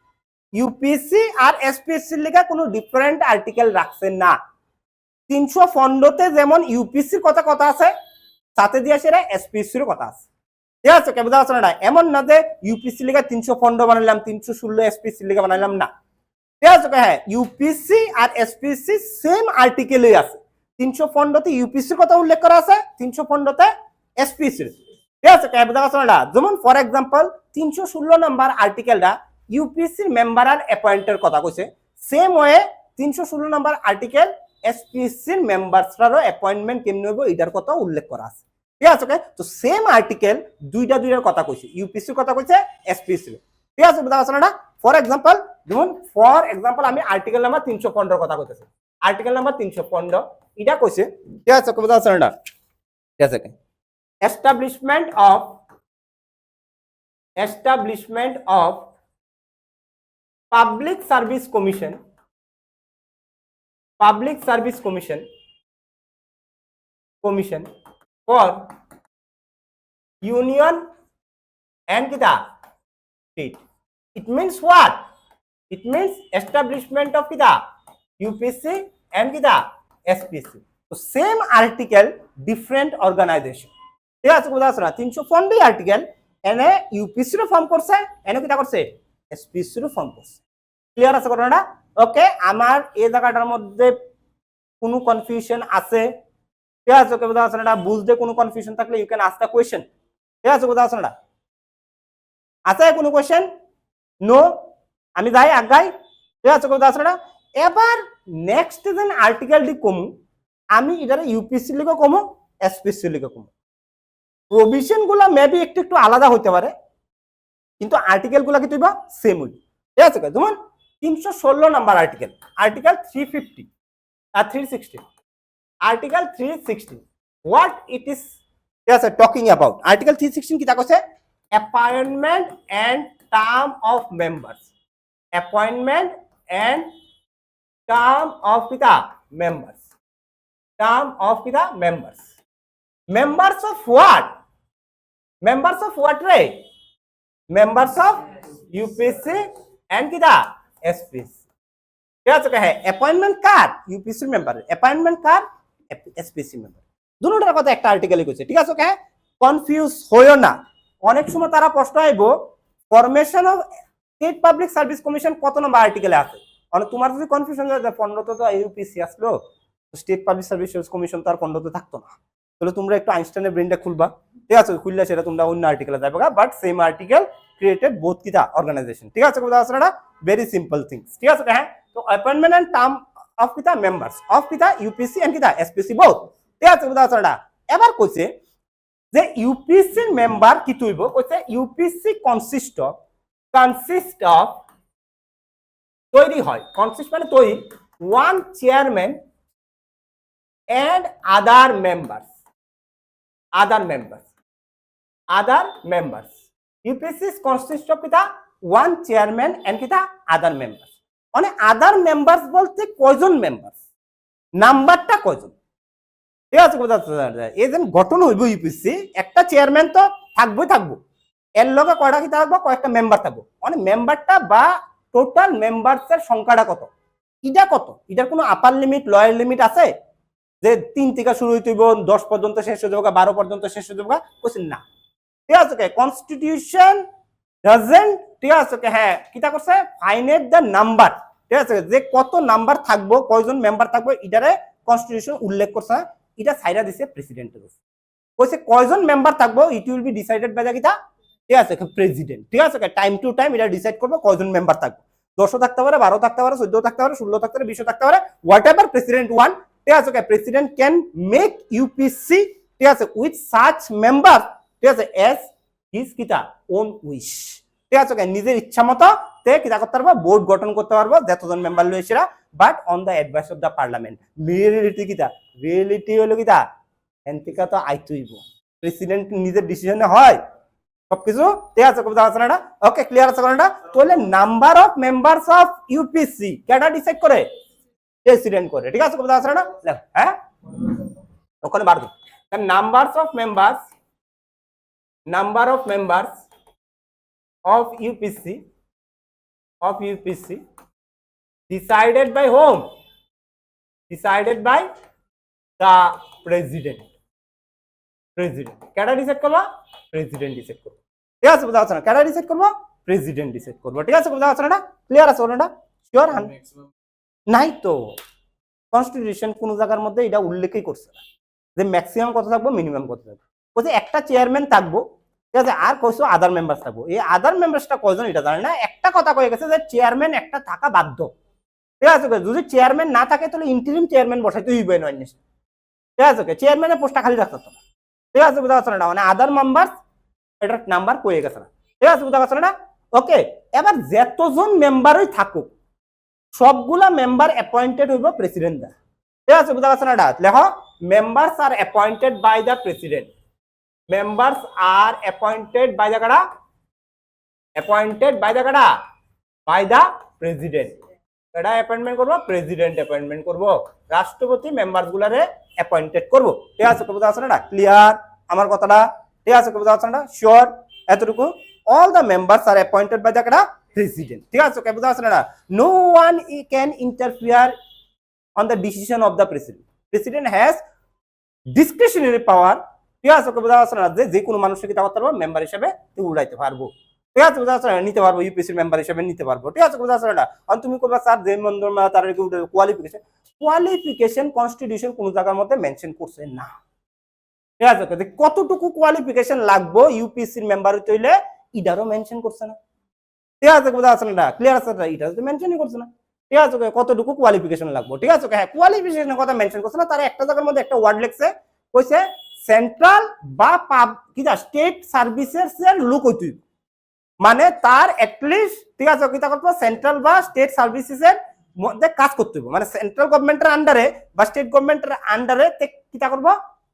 ইউপিএসসি আর এসপিএসসি এর লেখা কোনো ডিফারেন্ট আর্টিকেল রাখছেন না, 315তে যেমন ইউপিএসসির কথা আছে সাথে দিয়ে সেটা এসপিএসসির কথা আছে, ঠিক আছে কে বুঝা যাচ্ছে না, এমন না যে ইউপিএসসি লেখা 315 বানাইলাম 316 এসপিএসসি লেখা বানাইলাম না, ঠিক আছে হ্যাঁ ইউপিএসসি আর এসপিএসসি সেম আর্টিকেলই আছে, 315তে ইউপিএসসির কথা উল্লেখ করা আছে, 315তে এসপিএসসির, ঠিক আছে কে বুঝা যাচ্ছে না, যেমন ফর এক্সাম্পল 316 নাম্বার আর্টিকেলটা ইউপিএসসির মেম্বার আর অ্যাপয়েন্টের কথা কইছে, সেম ওয়ে 316 নাম্বার আর্টিকেল এসপিএসসির মেম্বারসরারও অ্যাপয়েন্টমেন্ট কেমনে হইব এটার কথা উল্লেখ করা আছে, ঠিক আছে ওকে। তো সেম আর্টিকেল দুইটার কথা কইছে, ইউপিএসসির কথা কইছে এসপিএসসির, ঠিক আছে বুঝা যাচ্ছে না, ফর এক্সাম্পল যেমন আমি আর্টিকেল নাম্বার 315 কথা কইতেছি, আর্টিকেল নাম্বার 315 এটা কইছে, ঠিক আছে বুঝা যাচ্ছে না, ঠিক আছে establishment of public service commission for union and kita state, it means what, it means establishment of kita UPSC and kita SPSC, so same article different organization, ঠিক আছে বুঝা যাচ্ছে না, 315 আর্টিকেল এনে ইউপিএসসি র ফর্ম করছে, এনে কিটা করছে এসপিএসসি র ফর্ম করছে, ক্লিয়ার আছে ঘটনাটা ওকে। আমার এই জায়গাটার মধ্যে কোনো কনফিউশন আছে, ঠিক আছে ওকে বুঝা যাচ্ছে না, বুঝতে কোনো কনফিউশন থাকলে you can ask the question, ঠিক আছে বুঝা যাচ্ছে না, আছে কোনো কোয়েশ্চেন নো আমি যাই আগাই, ঠিক আছে কথা আছে না। এবার নেক্সট যেন আর্টিকেলটি কমু, আমি এটারে ইউপিএসসি লিখে কমু, এসপিএসসি লিখে কমু। প্রভিশন গুলা মেবি একটু একটু আলাদা হইতে পারে, কিন্তু আর্টিকেল গুলা কি তুইবা সেম হইবে, ঠিক আছে। যেমন 316 নাম্বার আর্টিকেল, আর্টিকেল 350 আর 316, আর্টিকেল 316 হোয়াট ইট ইজ, ঠিক আছে, টকিং অ্যাবাউট। আর্টিকেল 316 কি তা কইছে, appointment and term of members, appointment and term of পিতা মেম্বার্স, টার্ম অফ পিতা members, members of what, members of what রে, মেম্বার্স অফ ইউপিএসসি এন্ড কিটা এসপিএসসি, ঠিক আছে। হ্যাঁ, অ্যাপয়েন্টমেন্ট কার, ইউপিএসসি মেম্বার, অ্যাপয়েন্টমেন্ট কার, এসপিএসসি মেম্বার, দুটোটার কথা একটা আর্টিকেলে কইছে, ঠিক আছে। হ্যাঁ, কনফিউজ হইও না, অনেক সময় তারা প্রশ্ন আইবো formation of state public service commission কত নম্বর আর্টিকেলে আছে। মানে তোমার যদি কনফিউশন হয় যে 15 তো ইউপিএসসি আসলো, স্টেট পাবলিক সার্ভিস কমিশন তো আর 15 থাকতো না, তাহলে তোমরা একটু আইনস্টাইনের ব্রেনটা খুলবা, ঠিক আছে, খুললে সেটা তোমরা অন্য আর্টিকেলে যাবে, but same article created both কিটা অর্গানাইজেশন, ঠিক আছে। কথা আছে না, ভেরি সিম্পল থিংস, ঠিক আছে। হ্যাঁ, তো অ্যাপয়েন্টমেন্ট এন্ড টার্ম অফ কিটা মেম্বার্স অফ কিটা ইউপিএসসি এন্ড কিটা এসপিএসসি বোথ, ঠিক আছে। কথা আছে না। এবার কইছে যে ইউপিএসসি মেম্বার কি তুইব, কইছে ইউপিএসসি কনসিস্ট অফ তৈরি হয়, কনসিস্ট মানে তৈরি, one chairman and other members, other members UPSC is consist of কিটা one chairman and কিটা other members, মানে other members বলতে কয়জন মেম্বার্স, নাম্বারটা কয়জন, ঠিক আছে। এই যে গঠন হইব ইউপিএসসি, একটা চেয়ারম্যান তো থাকবো, এর লগে কয়টা কি থাকবো, কয়েকটা মেম্বার থাকবো, মানে মেম্বারটা বা টোটাল মেম্বারসের সংখ্যাটা কত, এটা কত, এটার কোনো আপার লিমিট লোয়ার লিমিট আছে যে 3 থেকে শুরু হইতে 10 পর্যন্ত শেষ হয়ে যাবে, 12 পর্যন্ত শেষ হয়ে যাবে, কোশ্চেন না, ঠিক আছে। কনস্টিটিউশন ডাজন্ট, ঠিক আছে। হ্যাঁ, কিটা করছে, ফাইনাইট দ্য নাম্বার, ঠিক আছে, যে কত নাম্বার থাকবো, কয়জন মেম্বার থাকবো, এটারে কনস্টিটিউশন উল্লেখ করছে, এটা সাইরা দিছে প্রেসিডেন্টের কাছে, কইছে কয়জন মেম্বার থাকবো, it will be decided by the কিটা, ঠিক আছে, প্রেসিডেন্ট, ঠিক আছে। টাইম টু টাইম এটা ডিসাইড করবে কয়জন মেম্বার থাকবো, 10 থাকতে পারে, 12 থাকতে পারে, 14 থাকতে পারে, 16 থাকতে পারে, 20 থাকতে পারে, হোয়াট এভার প্রেসিডেন্ট ওয়ান, ঠিক আছে। প্রেসিডেন্ট ক্যান মেক ইউপিএসসি, ঠিক আছে, উইথ সাচ মেম্বার, ঠিক আছে, এস হিজ কিটা ওন উইশ, ঠিক আছে। নিজের ইচ্ছা মতো তে কিটা করতে পারবো, বোর্ড গঠন করতে পারবো, যতজন মেম্বার লইছে, but on the advice of the parliament. Reality কিটা, রিয়েলিটি হলো কিটা, এনতিকা তো আইতুইব, প্রেসিডেন্ট নিজের ডিসিশনে হয় সবকিছু, ঠিক আছে। কথা আছে না, ওকে, ক্লিয়ার আছে কোনটা, তাহলে number of members of UPSC কেডা ডিসাইড করে, প্রেসিডেন্ট করে, ঠিক আছে। কথা আছে না, হ্যাঁ, ওখানে বার দিন, numbers of members, number of members of UPSC, decided by whom, decided by the president, কেডা ডিসাইড করবা, প্রেসিডেন্ট ডিসাইড করবে, ঠিক আছে। বুঝা যাচ্ছে না, কেডা ডিসাইড করবো, প্রেসিডেন্ট ডিসাইড করবো, ঠিক আছে। বুঝা যাচ্ছে না, ক্লিয়ার আছে ওটা, শিওর নাই তো, কনস্টিটিউশন কোন জায়গার মধ্যে এটা উল্লেখই করছে না যে ম্যাক্সিমাম কত থাকবো, মিনিমাম কত থাকবো, বলছে একটা চেয়ারম্যান থাকবো, ঠিক আছে, আর কইছো আদার মেম্বার্স থাকবো, এই আদার মেম্বার্সটা কয়জন এটা জানে না, একটা কথা কয়ে গেছে যে চেয়ারম্যান একটা থাকা বাধ্য, ঠিক আছে। যদি চেয়ারম্যান না থাকে তাহলে ইন্টারিম চেয়ারম্যান বসাইতে হইবে না, ঠিক আছে, চেয়ারম্যানের পোস্টটা খালি রাখতে হবে, ঠিক আছে। বুঝা যাচ্ছে না, মানে আদার মেম্বার্স এটার নাম্বার কয়ে গেছে না, ঠিক আছে। বুঝা যাচ্ছে না, ওকে। এবার যতজন মেম্বারই থাকুক সবগুলা মেম্বার অ্যাপয়েন্টেড হইব প্রেসিডেন্ট দ্বারা, ঠিক আছে। বুঝা যাচ্ছে না, লেখো members are appointed by the president, members are appointed by the কারা, অ্যাপয়েন্টেড বাই দ্য কারা, বাই দ্য প্রেসিডেন্ট, এটা অ্যাপয়েন্টমেন্ট করবো, প্রেসিডেন্ট অ্যাপয়েন্টমেন্ট করবো, রাষ্ট্রপতি মেম্বারস গুলারে অ্যাপয়েন্টেড করবো, ঠিক আছে। বুঝা যাচ্ছে না, ক্লিয়ার আমার কথাটা, ঠিক আছে। বুঝা যাচ্ছে না, শিওর এতটুকু, all the members are appointed by the president, ঠিক আছে। বুঝা যাচ্ছে না, no one can interfere on the decision of the president has discretionary power, ঠিক আছে। বুঝা যাচ্ছে না, যে কোনো মানুষকে কি করতে পারবো, মেম্বার হিসেবে উড়াইতে পারবো, ঠিক আছে। বুঝা যাচ্ছে না, নিতে পারবো, ইউপিএসসি মেম্বার হিসেবে নিতে পারবো, ঠিক আছে। বুঝা যাচ্ছে না, আর তুমি করবা স্যার যে মন্দর তার কোয়ালিফিকেশন কনস্টিটিউশন কোন জায়গার মধ্যে মেনশন করছে না, ঠিক আছে। কতটুকু কোয়ালিফিকেশন লাগবে ইউপিএসসির মেম্বার হইতে হইলে ইডারও মেনশন করছে না, ঠিক আছে বোঝা আছে না, ক্লিয়ার আছে? এটা তো মেনশনই করছে না। ঠিক আছে, কতটুকু কোয়ালিফিকেশন লাগবে, ঠিক আছে? হ্যাঁ, কোয়ালিফিকেশনের কথা মেনশন করছে না, তারা একটা জায়গার মধ্যে একটা ওয়ার্ড লিখছে, কইছে সেন্ট্রাল বা কি স্টেট সার্ভিসেস এর লোক হইতে, মানে তার অ্যাটলিস্ট, ঠিক আছে, কিতা করতে সেন্ট্রাল বা স্টেট সার্ভিসেস এর মধ্যে কাজ করতে হইব, মানে সেন্ট্রাল গভর্নমেন্টের আন্ডারে বা স্টেট গভর্নমেন্টের আন্ডারে কিতা করব,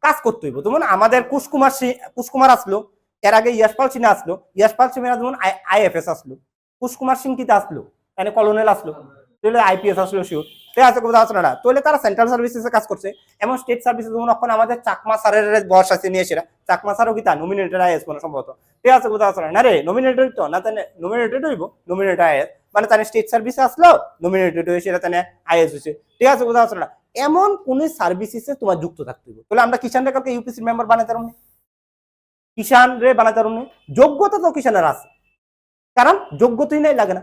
কাজ করতে হইব। যেমন আমাদের কুশকুমার আসলো, এর আগে ইয়াশপাল সিনহা আসলো, ইয়াশপাল সিনহা যেমন আইএফএস আসলো, কুশকুমার সিং কিতা আসলো, মানে কলোনেল আসলো, তাহলে আইপিএস আসলো শিওর। ঠিক আছে, কথা আছে না, তাহলে তারা সেন্ট্রাল সার্ভিসেসে কাজ করছে। এমন স্টেট সার্ভিসেস যেমন এখন আমাদের চাকমা স্যারের বয়স আছে নিয়ে এসেরা, চাকমা স্যারও কিতা নমিনেটেড আইএস মানে সম্ভবত। ঠিক আছে, কথা আছে না রে, নমিনেটেড তো না, তাহলে নমিনেটেড হইব, নমিনেটেড আইএস মানে তাহলে স্টেট সার্ভিসে আসলো, নমিনেটেড হয়ে সেটা তাহলে আইএস হয়েছে। ঠিক আছে, কথা আছে না, এমন কোন সার্ভিসেসে তোমার যুক্ত থাকতে হবে। তাহলে আমরা কিষান রেখাকে ইউপিসির মেম্বার বানাতে পারবো, কিষান রে বানাতে পারবো, যোগ্যতা তো কিষানের আছে, কারণ যোগ্যতাই নাই, লাগে না,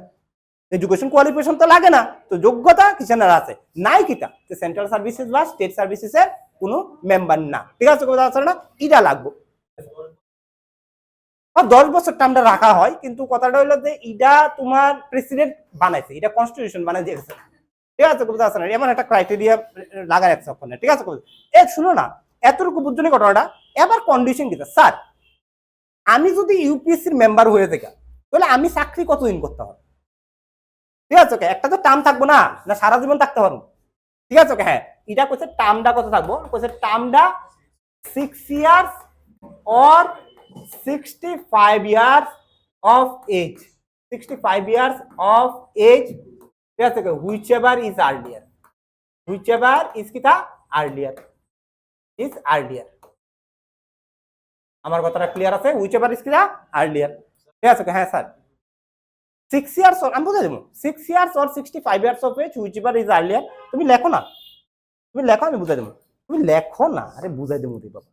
এডুকেশন কোয়ালিফিকেশন তো লাগে না, তো যোগ্যতা কিষানের আছে, নাই কিতা সেন্ট্রাল সার্ভিসেস বা স্টেট সার্ভিসেস এর কোনো মেম্বার না। ঠিক আছে, কথা আছে না, এটা লাগবে। 10 বছর টার্মটা রাখা হয়, কিন্তু কথাটা হইলো যে এটা তোমার প্রেসিডেন্ট বানাইছে, এটা কনস্টিটিউশন বানাই দিয়েছে। ঠিক আছে, কথা আছে না, এমন একটা ক্রাইটেরিয়া লাগা রাখছে ওখানে। ঠিক আছে, শুনো না, এতটুকু বুঝছো ঘটনাটা। এবার কন্ডিশন কি স্যার, আমি যদি ইউপিএসসির মেম্বার হয়ে থাকি, তাহলে আমি চাকরি কতদিন করতে হবে? ঠিক আছে, একটা তো টার্ম থাকবো না, না সারা জীবন থাকতে পারবো? ঠিক আছে, হ্যাঁ, এটা কইছে টার্মটা কত থাকবো, কইছে টার্মটা 6 years or 65 years of age, 65 years of age. ঠিক আছে, whichever is earlier, whichever is কিটা আর্লিয়ার, ইজ আর্লিয়ার। আমার কথাটা ক্লিয়ার আছে? হুইচ এভার ইজ কিটা আর্লিয়ার। ঠিক আছে, হ্যাঁ স্যার, 6 ইয়ার্স অর, আমি বুঝাই দেবো, 6 years or 65 years of age whichever is earlier. তুমি লেখো না, তুমি লেখো, আমি বুঝাই দেবো। তুমি লেখো না, আরে বুঝাই দেবো রে বাবা।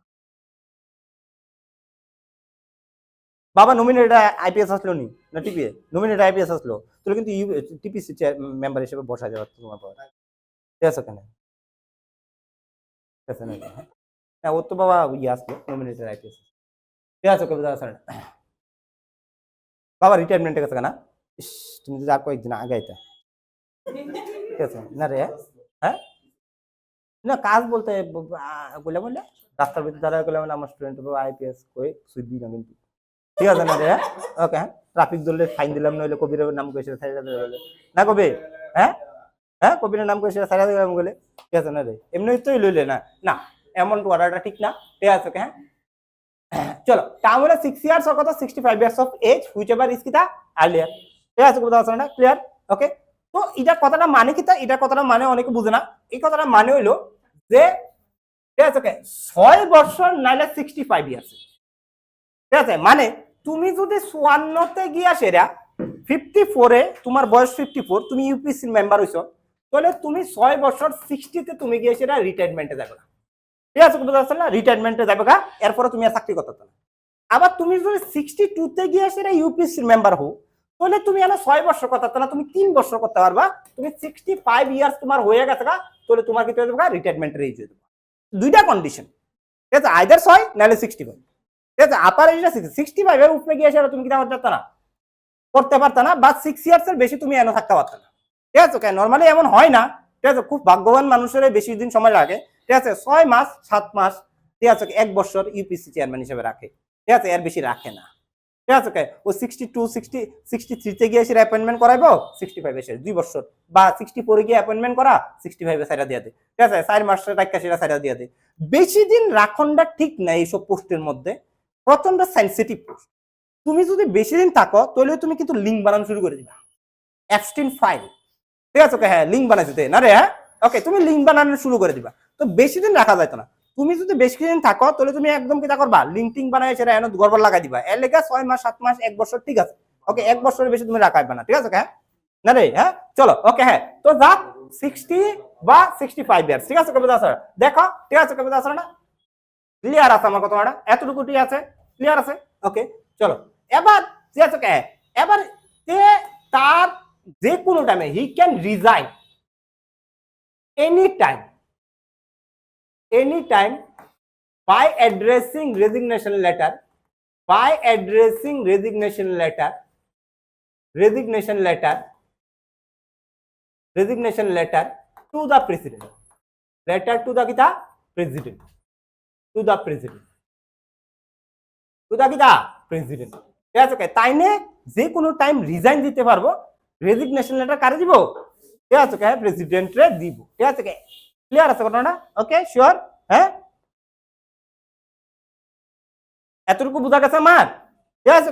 বাবা নমিনেটেড আইপিএস আসলো নি না টিপিএ, নমিনেটেড আইপিএস আসলো, তাহলে কিন্তু টিপিসি মেম্বার হিসেবে বসা যাবে তোমার পর। ঠিক আছে, কেন হ্যাঁ, ওর তো বাবা ইয়ে আসলো নমিনেটেড আইপিএস। ঠিক আছে, কবিতা স্যার, বাবা রিটায়ারমেন্টের কাছে না, তুমি যদি আর কয়েকদিন আগে আইতা। ঠিক আছে না রে, হ্যাঁ না কাজ বলতে বলে বললে রাস্তার ভিতরে দাঁড়ায় গেলে আমার স্টুডেন্ট আইপিএস কই সুইবি না কিন্তু। ঠিক আছে না রে, ওকে, হ্যাঁ, ট্রাফিক ধরলে ফাইন দিলাম, নইলে কবিরের নাম কইছে না কবি, হ্যাঁ হ্যাঁ, কবিরের নাম কইছে সারা দিলাম বলে। ঠিক আছে না রে, এমনি তো লইলে না, না এমন অর্ডারটা ঠিক না। ঠিক আছে, হ্যাঁ, চলো, টার্ম হলো 6 ইয়ার্স অর কত 65 years of age whichever is কিটা আর্লিয়ার। ঠিক আছে, কথা আছে না, ক্লিয়ার? ওকে, তো এটা কথাটা মানে কিটা, এটা কথাটা মানে অনেকে বুঝে না। এই কথাটা মানে হইলো যে, ঠিক আছে, 6 বছর নাইলে 65 ইয়ার্স। ঠিক আছে, মানে তুমি যদি 54তে গিয়া সেরা 54-এ তোমার বয়স 54, তুমি ইউপিএসসি মেম্বার হইছো, তাহলে তুমি 6 বছর 60-তে তুমি গিয়ে সেরা রিটায়ারমেন্টে যাবে না। ঠিক আছে, বুঝতে পারছো না, রিটায়ারমেন্টে যাবে গা, এরপরে তুমি আর চাকরি করতে না। আবার তুমি যদি 62-তে গিয়ে সেরা ইউপিএসসির মেম্বার হও, তাহলে তুমি এনে 6 বছর করতে না, তুমি 3 বছর করতে পারবা। তুমি 65 ইয়ার্স তোমার হয়ে গেছে গা, তাহলে তোমার কি হয়ে যাবে, রিটায়ারমেন্টের এজ হয়ে যাবে। দুইটা কন্ডিশন, ঠিক আছে, আইদার 6 নাহলে 65। ঠিক আছে, আপার এজটা 65 এর উপরে গিয়ে সেটা তুমি কি করতে না, করতে পারতা না, বা 6 ইয়ার্স এর বেশি তুমি এনে থাকতে পারতা না। ঠিক আছে, নরমালি এমন হয় না। ঠিক আছে, খুব ভাগ্যবান মানুষের বেশি দিন সময় লাগে। ঠিক আছে, 6 মাস 7 মাস, ঠিক আছে, 1 বছর ইউপিসি চেয়ারম্যান হিসেবে রাখে। ঠিক আছে, এর বেশি রাখে না। ঠিক আছে, ও 63-তে গিয়ে সে অ্যাপয়েন্টমেন্ট করাইবো, 65 এসে 2 বছর, বা 64-এ গিয়ে অ্যাপয়েন্টমেন্ট করা, 65-এ সাইরা দিয়ে দেয়। ঠিক আছে, 4 মাসের টাকা সেটা সাইরা দিয়ে দেয়। বেশি দিন রাখনটা ঠিক না এইসব পোস্টের মধ্যে, প্রচন্ড সেন্সিটিভ পোস্ট। তুমি যদি বেশি দিন থাকো, তাহলে তুমি কিন্তু লিঙ্ক বানানো শুরু করে দিবা, অ্যাবস্টিন ফাইল। ঠিক আছে, হ্যাঁ, লিঙ্ক বানাইতে না রে, হ্যাঁ, ওকে, তুমি লিঙ্ক বানানো শুরু করে দিবা। তো বেশি দিন রাখা যাইতো না। তুমি যদি বেশি দিন থাকো, তাহলে তুমি একদম কিটা করবা, লিঙ্ক বানাই সেটা এনে গড়বড় লাগাই দিবা। এর লেগে 6 মাস 7 মাস 1 বছর, ঠিক আছে, ওকে, 1 বছরের বেশি তুমি রাখাইবা না। ঠিক আছে, হ্যাঁ না রে, হ্যাঁ, চলো, ওকে, হ্যাঁ, তো যা 60 বা 65 ইয়ার্স। ঠিক আছে, কবিতা স্যার, দেখো, ঠিক আছে, কবিতা স্যার না ক্লিয়ার আছে আমার কথাটা, এতটুকু ঠিক আছে, ক্লিয়ার আছে, ওকে, চলো। এবার ঠিক আছে, এবার তার যে কোনো টাইমে he can resign any time by addressing resignation letter resignation letter to the president, letter to the কিতা president, to the president, to the কিতা প্রেসিডেন্ট, ঠিক আছে? তাই নে যে কোনো টাইম রিজাইন দিতে পারবো, রেজিগনেশন লেটার কারে দিব, ঠিক আছে? প্রেসিডেন্টরে দিব, ঠিক আছে? ক্লিয়ার আছে ঘটনাটা? ওকে, শিওর? হ্যাঁ, এতটুকু বোঝা গেছে আমার? ঠিক আছে?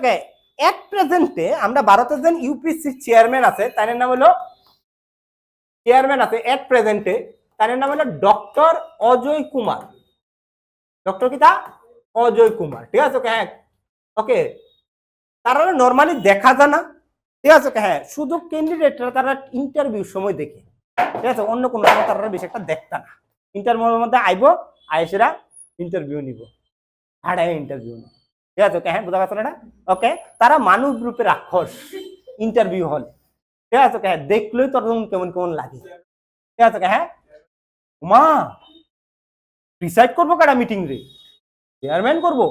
এট প্রেজেন্টে আমরা ভারতের যে ইউপিসি চেয়ারম্যান আছে তার নাম হলো, চেয়ারম্যান আছে এট প্রেজেন্টে, তার নাম হলো ডক্টর অজয় কুমার, ডক্টর কিতা অজয় কুমার, ঠিক আছে? হ্যাঁ, ওকে, তারা নর্মালি দেখা যায় না, ঠিক আছে? হ্যাঁ, শুধু ক্যান্ডিডেটরা তারা ইন্টারভিউ সময় দেখে, ঠিক আছে? অন্য কোনো সময় তারা বেশি একটা দেখতা না, ইন্টারভিউর মধ্যে আইব, আইসেরা ইন্টারভিউ নিব, হাড়ায় ইন্টারভিউ নিব, ঠিক আছে? হ্যাঁ, বোঝা গেছে না? ওকে, তারা মানব রূপে রাক্ষস ইন্টারভিউ হলে, ঠিক আছে? হ্যাঁ, দেখলেই তোর কেমন কেমন লাগে, ঠিক আছে? হ্যাঁ, মা ডিসাইড করবো কারা মিটিং রে, চেয়ারম্যান করবো,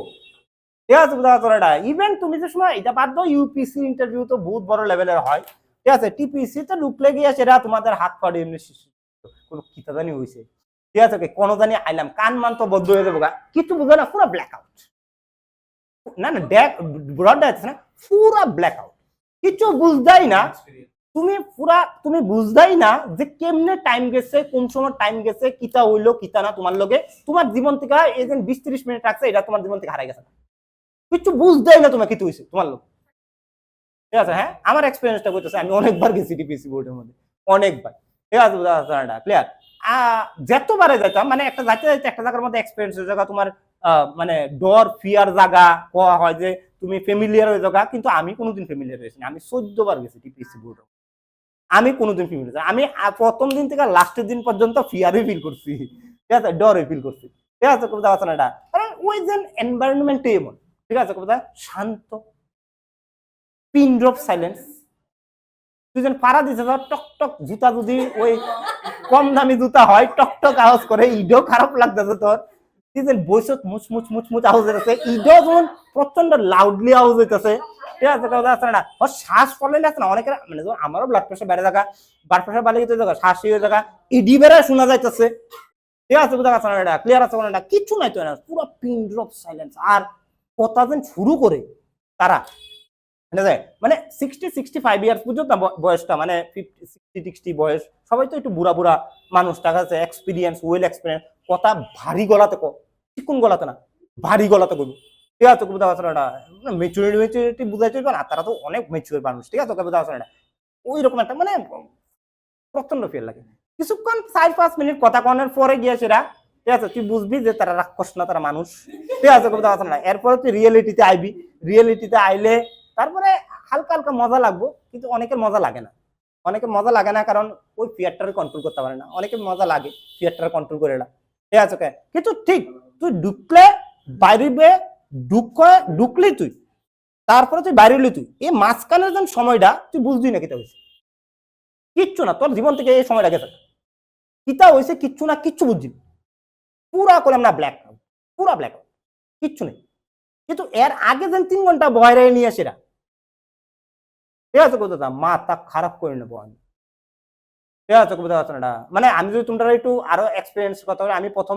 ঠিক আছে? বোঝা গেছে না? ইভেন তুমি যে সময় এটা বাদ দাও, ইউপিসি ইন্টারভিউ তো বহুত বড় লেভেলের হয়, ঠিক আছে? টিপিসি তো ঢুকলে গিয়ে সেটা তোমাদের হাত পাড়ে এমনি কোনো কিতা জানি হয়েছে, ঠিক আছে? কোনো জানি আইলাম কান মান তো বদ্ধ হয়ে যাবো, কিছু বুঝো না, পুরো ব্ল্যাক আউট, না না ব্রড আছে না, পুরো ব্ল্যাক আউট, কিছু বুঝদাই না, তুমি বুঝদাই না যে কেমনে টাইম গেছে, কোন সময় টাইম গেছে, কিতা হইলো কিতা না, তোমার লগে তোমার জীবন থেকে এই যে 20-30 মিনিট রাখছে, এটা তোমার জীবন থেকে হারাই গেছে, কিছু বুঝদাই না তোমার কি হয়েছে তোমার লোক, ঠিক আছে? হ্যাঁ, আমার এক্সপিরিয়েন্সটা বলতেছে, আমি অনেকবার গেছি ডিপিসি বোর্ডের মধ্যে, অনেকবার, ঠিক আছে? ক্লিয়ার? যতবারে যাইতাম মানে একটা যাইতে যাইতে একটা জায়গার মধ্যে এক্সপিরিয়েন্স হয়ে জায়গা তোমার মানে ডর ফিয়ার জায়গা কোয়া হয় যে তুমি ফ্যামিলিয়ার হয়ে জায়গা, কিন্তু আমি কোনোদিন ফ্যামিলিয়ার হয়েছি, আমি 14 বার গেছি ডিপিসি বোর্ডে, আমি কোনোদিন ফ্যামিলিয়ার, আমি প্রথম দিন থেকে লাস্টের দিন পর্যন্ত ফিয়ারই ফিল করছি, ঠিক আছে? ডরে ফিল করছি, ঠিক আছে? কোথাও আছে না এটা, কারণ ওই যে এনভায়রনমেন্টই এমন, ঠিক আছে? কোথাও শান্ত, পিন ড্রপ সাইলেন্স, তুই যেন পাড়া দিছে টক টক জুতা, যদি ওই কম দামি জুতা হয় টক টক আওয়াজ করে, ইডও খারাপ লাগতেছে তোর, তুই যেন বৈশত মুচমুচ মুচমুচ আওয়াজ হইতেছে, ইডও যেমন প্রচন্ড লাউডলি আওয়াজ হইতেছে, ঠিক আছে? কথা আছে না, ও শ্বাস ফলাইলে আছে না, অনেকের মানে আমারও ব্লাড প্রেশার বেড়ে থাকা, ব্লাড প্রেশার বাড়ে গেছে জায়গা, শ্বাস হয়ে থাকা, ইডি বেড়ে শোনা যাইতেছে, ঠিক আছে? বোঝা গেছে না? ক্লিয়ার আছে না? কিছু নাই তো না, পুরো পিন ড্রপ সাইলেন্স, আর কথা যেন শুরু করে তারা, মানে 60-65 ইয়ার্স পর্যন্ত বয়সটা, মানে 50-60 বয়স, সবাই তো একটু বুড়া বুড়া মানুষ, টাকা আছে, এক্সপিরিয়েন্স, ওয়েল এক্সপিরিয়েন্স, কথা ভারী গলাতে চিকুন গলাতে না, ভারী গলাতে বলবো, ঠিক আছে? বুঝতে পারছো না? মেচুরিটি বুঝাই চলবে না, তারা তো অনেক মেচুর মানুষ, ঠিক আছে? বুঝতে পারছো না? ওই রকম একটা মানে প্রচন্ড ফিল লাগে, কিছুক্ষণ 4-5 মিনিট কথা কনের পরে গিয়ে সেরা, ঠিক আছে? তুই বুঝবি যে তারা রাক্ষস না, তারা মানুষ, ঠিক আছে? বুঝতে পারছো না? এরপরে তুই রিয়েলিটিতে আইবি, রিয়েলিটিতে আইলে তারপরে হালকা হালকা মজা লাগবো, কিন্তু অনেকের মজা লাগে না, অনেকের মজা লাগে না কারণ ওই ফিয়ারটারে কন্ট্রোল করতে পারে না, অনেকের মজা লাগে ফিয়ারটারে কন্ট্রোল করে না, ঠিক আছে? কিন্তু ঠিক তুই ঢুকলে বাইরে ঢুকলি তুই, তারপরে তুই বাইরে হলি, তুই এই মাঝখানের যে সময়টা তুই বুঝবি না কিতা হয়েছে, কিচ্ছু না, তোর জীবন থেকে এই সময়টা গেছে, কিতা হয়েছে কিচ্ছু না, কিচ্ছু বুঝবি, পুরা করলাম না ব্ল্যাক আউট, পুরা ব্ল্যাক আউট, কিচ্ছু নেই। কিন্তু এর আগে যেন 3 ঘন্টা ভয় রেখে নিয়ে সেরা, ঠিক আছে? কোথাও মাথা খারাপ করে নেবো আমি, ঠিক আছে? কোথাও আছে না, মানে আমি যদি তোমরা একটু আরো এক্সপিরিয়েন্স কথা বলি, আমি প্রথম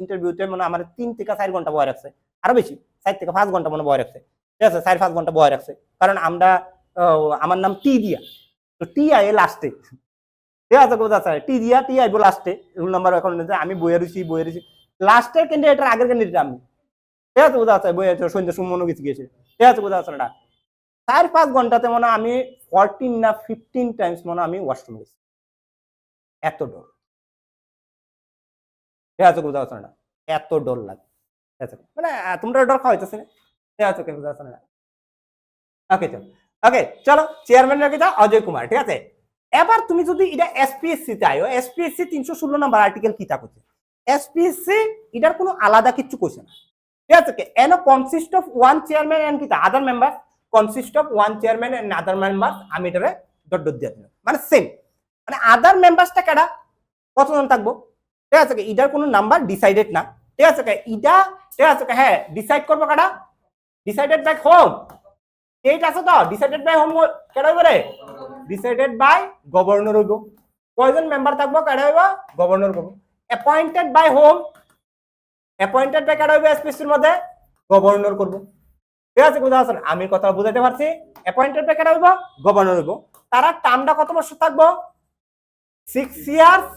ইন্টারভিউতে মানে আমার 3 থেকে 4 ঘন্টা ভয় রাখছে, আরো বেশি 4 থেকে 5 ঘন্টা মনে ভয় রাখছে, ঠিক আছে? 4-5 ঘন্টা ভয় রাখছে, কারণ আমরা আমার নাম টি দিয়া, তো টি আই লাস্টে, ঠিক আছে? কোথাও আছে টি দিয়া, টি আইবো লাস্টে, রুল নাম্বার এখন আমি বইয়ে রয়েছি লাস্টের ক্যান্ডিডেট, আগের ক্যান্ডিডেট আমি, ঠিক আছে? কোথাও আছে বইয়ে সন্ধ্যা সুমনও কিছু গিয়েছে, ঠিক আছে? কোথাও আছে না, 4-5 ঘন্টাতে মনে আমি 14 না 15 টাইমস মনে আমি ওয়াশরুম গেছি, এত ডর, ঠিক আছে? কোথাও আছে না, এত ডর লাগে, ঠিক আছে? মানে তোমরা ডর খাওয়াইতেছে না, ঠিক আছে? কোথাও আছে না, ওকে চলো, ওকে চলো, চেয়ারম্যানের কিটা অজয় কুমার, ঠিক আছে? এবার তুমি যদি এটা এসপিএসসি তে আইও, এসপিএসসি 316 নম্বর আর্টিকেল কিটা কইছে, এসপিএসসি এটার কোনো আলাদা কিছু কইছে না, ঠিক আছে? এনো consist of one chairman and কিটা other member, consist of one chairman and other member, আমি এটারে ডট ডট দিয়ে দিলাম, মানে সেম, মানে আদার মেম্বারসটা কেডা, কতজন থাকবো, ঠিক আছে? এটার কোনো নাম্বার ডিসাইডেড না, ঠিক আছে? এটা, ঠিক আছে? হ্যাঁ, ডিসাইড করবো কাটা, ডিসাইডেড বাই হোম, স্টেট আছে তো ডিসাইডেড বাই হোম কেডা হইব রে ডিসাইডেড বাই গভর্নর হইব কয়জন মেম্বার থাকবো কেডা হইব গভর্নর হইব appointed by whom appointed by কেডা হইব এসপিসির মধ্যে গভর্নর করব ঠিক আছে বুঝা আছে আমি কথা বুঝাতে পারছি অ্যাপয়েন্টেড বাই কেডা হইব গভর্নর হইব তারা টার্মটা কত বছর থাকবো 6 ইয়ার্স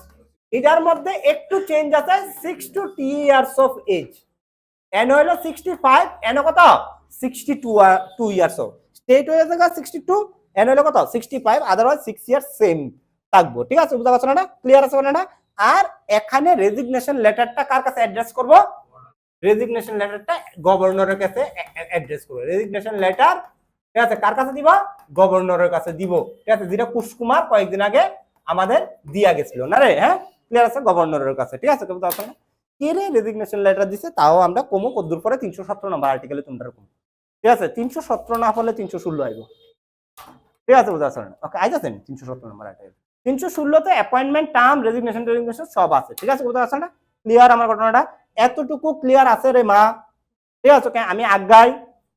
এটার মধ্যে একটু চেঞ্জ আছে 6 to 2 years of age N হলো 65 এন কত 62 ইয়ার্স অফ স্টেট হয়ে যাবে 62 এন হলো কত 65 আদারওয়াইজ 6 ইয়ার্স সেম থাকবো ঠিক আছে বুঝা গেছে না ক্লিয়ার আছে না আর এখানে রেজিগনেশন লেটারটা কার কাছে অ্যাড্রেস করব রেজিগনেশন লেটারটা গভর্নরের কাছে অ্যাড্রেস করব রেজিগনেশন লেটার ঠিক আছে কার কাছে দিব গভর্নরের কাছে দিব ঠিক আছে যেটা কুশকুমার কয়েকদিন আগে আমাদের দিয়া গেছিল না রে হ্যাঁ ক্লিয়ার আছে গভর্নরের কাছে ঠিক আছে বুঝা আছে না কে রে রেজিগনেশন লেটার দিছে তাও আমরা কমো কদ্দুর পরে 317 নম্বর আর্টিকেলে তোমরা কম ঠিক আছে 317 না হলে 316 আইবো ঠিক আছে বুঝা আছে না ওকে আইতাছেন 317 নম্বর আর্টিকেল 316 তে অ্যাপয়েন্টমেন্ট টার্ম রেজিগনেশন সব আছে ঠিক আছে বুঝা আছে না ক্লিয়ার আমার ঘটনাটা এতটুকু ক্লিয়ার আছে রে মা ঠিক আছে ওকে আমি আগাই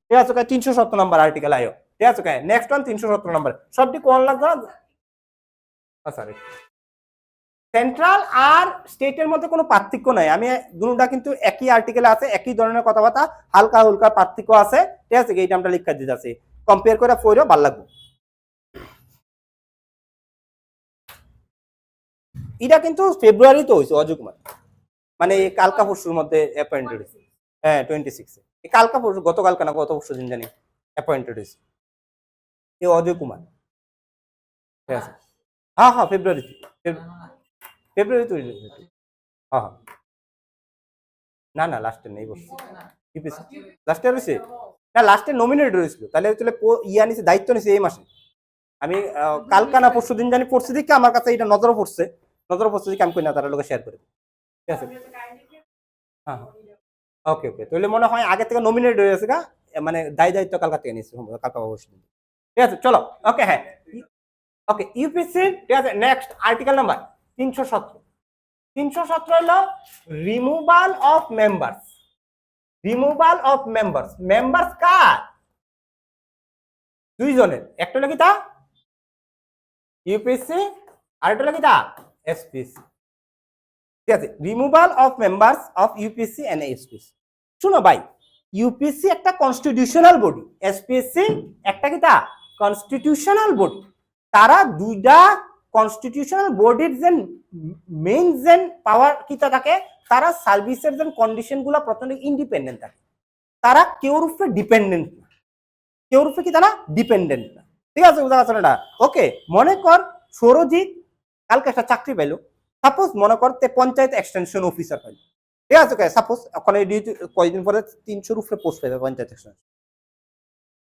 ঠিক আছে ওকে 317 নম্বর আর্টিকেল আইও ঠিক আছে ওকে নেক্সট ওয়ান 317 নম্বর সবটি কোন লাগবে সরি সেন্ট্রাল আর স্টেটের মধ্যে কোনো পার্থক্য নাই আমি দুটোটা কিন্তু একই আর্টিকেলে আছে একই ধরনের কথাবার্তা হালকা হালকা পার্থক্য আছে ঠিক আছে এইটা আমরা লিখা দিতে আছে কম্পেয়ার করে পড়ো ভালো লাগবে এটা কিন্তু ফেব্রুয়ারিতে হইছে অজয় কুমার মানে কালকা পরশুর মধ্যে অ্যাপয়েন্টেড হইছে হ্যাঁ 26 এই কালকা পরশু গতকালকা না গত পরশু দিন জানি অ্যাপয়েন্টেড হইছে এই অজয় কুমার ঠিক আছে হ্যাঁ হ্যাঁ ফেব্রুয়ারিতে ফেব্রুয়ারিতে হ্যাঁ হ্যাঁ না না লাস্টে নেই বসছে লাস্টে রয়েছে না লাস্টে নমিনেট রয়েছিল তাহলে ইয়া নিছে দায়িত্ব নিছে এই মাসে আমি কালকা না পরশু দিন জানি পড়ছি দিকে আমার কাছে এটা নজরও পড়ছে দিকে আমি কই না তারা লোকে শেয়ার করে ঠিক আছে হ্যাঁ ওকে ওকে তাহলে মনে হয় আগে থেকে নমিনেট হয়ে গেছে গা মানে দায়িত্ব কালকা থেকে নিচ্ছে কালকা পরশু দিন ঠিক আছে চলো ওকে হ্যাঁ ওকে ইউপিএসসি ঠিক আছে নেক্সট আর্টিকেল নাম্বার 317 হলো রিমুভাল অফ মেম্বার্স কার দুইজনের একটা হলো কি তা ইউপিএসসি আর একটা হলো কি তা এসপিএসসি ঠিক আছে removal of members of UPSC and SPSC শুনো ভাই ইউপিএসসি একটা কনস্টিটিউশনাল বডি এসপিএসসি একটা কি তা কনস্টিটিউশনাল বডি তারা দুইটা কনস্টিটিউশনাল বডির যে মেইন যে পাওয়ার কিটা থাকে তারা সার্ভিসের যে কন্ডিশন গুলা প্রথমে ইন্ডিপেন্ডেন্ট থাকে তারা কেউর উপরে ডিপেন্ডেন্ট না কেউর উপরে কি তারা ডিপেন্ডেন্ট না ঠিক আছে বুঝা যাচ্ছে না ওকে মনে কর সৌরজিৎ কালকে একটা চাকরি পাইলো সাপোজ মনে কর তে পঞ্চায়েত এক্সটেনশন অফিসার পাইলো ঠিক আছে সাপোজ ওখানে কয়েকদিন পরে 300 উপরে পোস্ট পাইবে পঞ্চায়েত এক্সটেনশন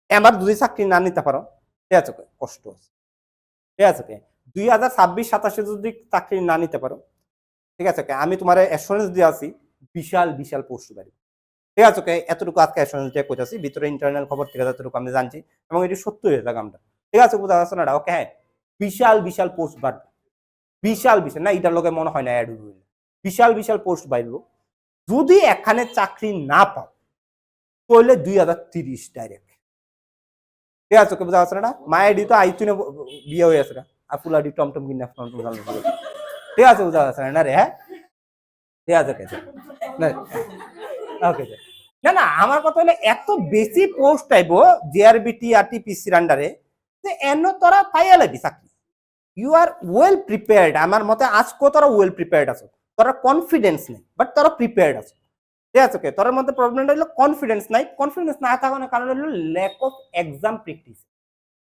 এবার যদি চাকরি না নিতে পারো ঠিক আছে কষ্ট আছে ঠিক আছে 2026-27 যদি চাকরি না নিতে পারো ঠিক আছে আমি তোমার অ্যাসুরেন্স দিয়ে আছি বিশাল বিশাল পোস্ট বাড়ি ঠিক আছে এতটুকু আজকে অ্যাসুরেন্স দিয়ে কইতাছি ভিতরে ইন্টারনাল খবর থেকে যতটুকু আমি জানছি এবং এটি সত্য হয়ে থাকে আমরা ঠিক আছে বুঝা যাচ্ছে না ওকে হ্যাঁ বিশাল বিশাল পোস্ট বাড়বে বিশাল না এটার লোকে মনে হয় না অ্যাড বিশাল পোস্ট বাড়বো যদি এখানে চাকরি না পাও তাহলে 2030 ডাইরেক্ট ঠিক আছে বুঝা যাচ্ছে না মায়ের ডি তো আইতুনে বিয়ে হয়ে আছে আর ফুলাডি টমটম কিনা ঠিক আছে বুঝা যাচ্ছে না রে হ্যাঁ ঠিক আছে ওকে না না আমার কথা হলো এত বেশি পোস্ট আইবো জিআরবিটি আর টিপিসির আন্ডারে যে এন তোরা পাইয়া লাগবি চাকরি ইউ আর ওয়েল প্রিপেয়ার্ড আমার মতে আজকেও তোরা ওয়েল প্রিপেয়ার্ড আছো তোরা কনফিডেন্স নেই বাট তোরা প্রিপেয়ার্ড আছো ঠিক আছে তোর মধ্যে প্রবলেমটা হলো কনফিডেন্স না থাকার কারণ হলো lack of exam practice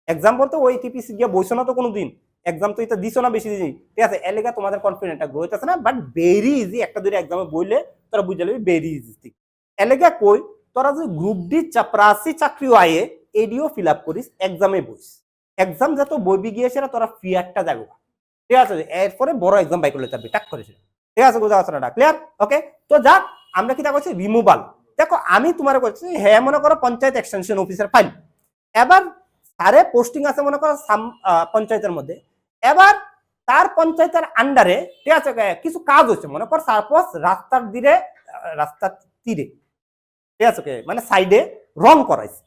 exam বলতে ওই টিপিসি গিয়ে বইছো না তো কোনোদিন এক্সাম তো এটা দিছো না বেশি দিন ঠিক আছে এলাকা তোমাদের কনফিডেন্টটা গ্রো হইতেছে না বাট ভেরি ইজি একটা দুটো এক্সামে বইলে তোরা বুঝে যাবি ভেরি ইজি এলাকা কই তোরা যদি গ্রুপ ডি চাপরাসি চাকরিও আয়ে এডিও ফিল আপ করিস এক্সামে বইস এক্সাম যত বইবি গিয়ে সেটা তোরা ফিয়ারটা যাবো ঠিক আছে এরপরে বড় এক্সাম বাই করলে যাবে টাক করেছিল ঠিক আছে বুঝা যাচ্ছে না ক্লিয়ার ওকে তো যাক আমরা কি তা করছি রিমুভাল দেখো আমি তোমার করছি হ্যাঁ মনে করো পঞ্চায়েত এক্সটেনশন অফিসার ফাইল এবার সারে পোস্টিং আছে মনে করো পঞ্চায়েতের মধ্যে এবার তার পঞ্চায়েতের আন্ডারে ঠিক আছে কিছু কাজ হচ্ছে মনে কর সাপোজ রাস্তার তীরে ঠিক আছে মানে সাইডে রং করাইছে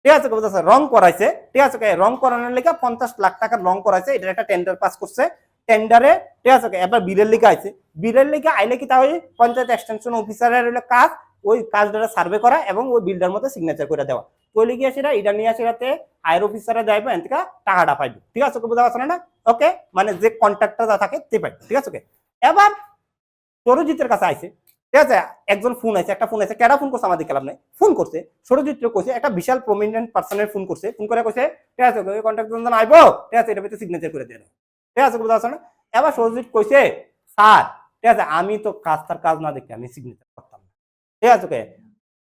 ঠিক আছে বুঝতেছে, রং করাইছে, ঠিক আছে, রং করানোর লেগে 50 লাখ টাকার রং করাইছে, এটা একটা টেন্ডার পাস করছে, টেন্ডারে, ঠিক আছে, এবার বিলের লিগে আইছে, বিলের লিগে আইলে কি তাহলে পঞ্চায়েত এক্সটেনশন অফিসারের কাজ ওই কাজটা সার্ভে করা এবং ওই বিলটার মধ্যে সিগনেচার করে দেওয়া, তৈরি গিয়ে সেটা এটা নিয়ে সেটাতে হায়ার অফিসাররা যাইবে, এন থেকে টাকাটা পাইবে, ঠিক আছে বুঝা পারছ না? ওকে, মানে যে কন্ট্রাক্টর যা থাকে তে পাইবে, ঠিক আছে। ওকে, এবার সরজিতের কাছে আইছে, ঠিক আছে, একজন ফোন আছে, একটা ফোন আছে, কেডা ফোন করছে আমাদের খেলাম নাই, ফোন করছে সরজিৎ কইছে, একটা বিশাল প্রমিনেন্ট পার্সনের ফোন করছে, ফোন করে কইছে, ঠিক আছে ওই কন্ট্রাক্টর যখন আইবো, ঠিক আছে, এটা ভিতরে সিগনেচার করে দেন, ঠিক আছে বুঝা পারছ না? এবার সরজিৎ কইছে, স্যার ঠিক আছে আমি তো কাজটার কাজ না দেখে আমি সিগনেচার করতাম না, ঠিক আছে। ওকে,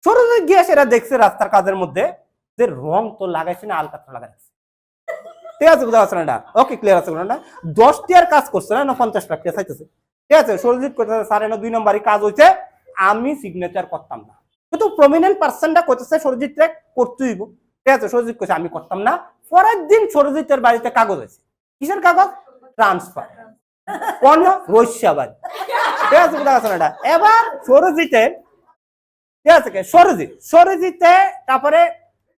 সরজিৎ গিয়ে সেটা দেখছে রাস্তার কাজের মধ্যে যে রং তো লাগাইছে না আলকাতরা লাগাইছে, ঠিক আছে বুঝা পারছ না? ওকে, ক্লিয়ার আছে না? 10 টিয়ার কাজ করছে না 50 লাখ টাকা চাইতেছে, ঠিক আছে। সরজিৎ কইতেছে স্যার এনে 2 নম্বরই কাজ হইছে, আমি সিগনেচার করতাম না, কিন্তু প্রমিনেন্ট পার্সনটা কইতেছে সরজিৎরে করতে হইব, ঠিক আছে। সরজিৎ কইছে আমি করতাম না। পরের দিন সরজিতের বাড়িতে কাগজ আছে, কিসের কাগজ? ট্রান্সফার, কোন রৈশ্যাবাড়ি, ঠিক আছে বুঝা পারছ না? এবার সরজিতের, ঠিক আছে, সরজিতে তারপরে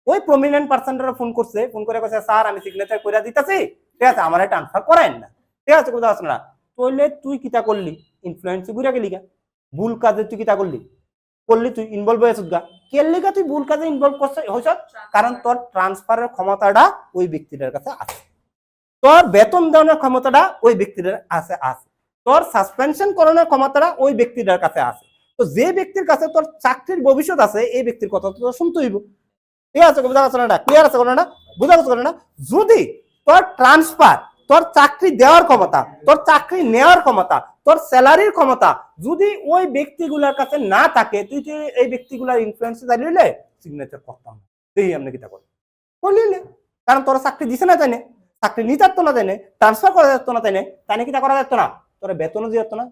ওই প্রমিনেন্ট পার্সনটা ফোন করছে, ফোন করে কইছে স্যার আমি সিগনেচার কইরা দিতেছি, ঠিক আছে আমারে ট্রান্সফার করেন না, ঠিক আছে বুঝা পারছ না? তাইলে তুই কিটা করলি? ইনফ্লুয়েন্স বুঝা গেলি গা, ভুল কাজে তুই কিটা করলি? তুই ইনভলভ হয়েছিস গা, কেন লিগা তুই ভুল কাজে ইনভলভ হইছ? কারণ তোর ট্রান্সফারের ক্ষমতাটা ওই ব্যক্তিটার কাছে আছে, তোর বেতন দেওয়ার ক্ষমতাটা ওই ব্যক্তিটার আছে, তোর সাসপেনশন করানোর ক্ষমতাটা ওই ব্যক্তিটার কাছে আছে। তো যে ব্যক্তির কাছে তোর চাকরির ভবিষ্যৎ আছে এই ব্যক্তির কথা তো শুনতে হইব, ঠিক আছে বুঝা পারছ না? ক্লিয়ার আছে না? বুঝা পারছ না? যদি তোর ট্রান্সফার, তোর চাকরি দেওয়ার ক্ষমতা, তোর চাকরি নেওয়ার ক্ষমতা, তোর স্যালারির ক্ষমতা যদি ওই ব্যক্তিগুলোর কাছে না থাকে, তুই তুই এই ব্যক্তিগুলোর ইনফ্লুয়েন্সে দাঁড়িয়ে সিগনেচার করতাম না, এই আমরা কিটা করলিলে, কারণ তোরা চাকরি দিছে না, তাই না? চাকরি নিতে পারতো না, তাই না? ট্রান্সফার করা যেত না, তাই না? তাই না কিটা করা যেত না? তোরা বেতনও দিয়ে যেত না,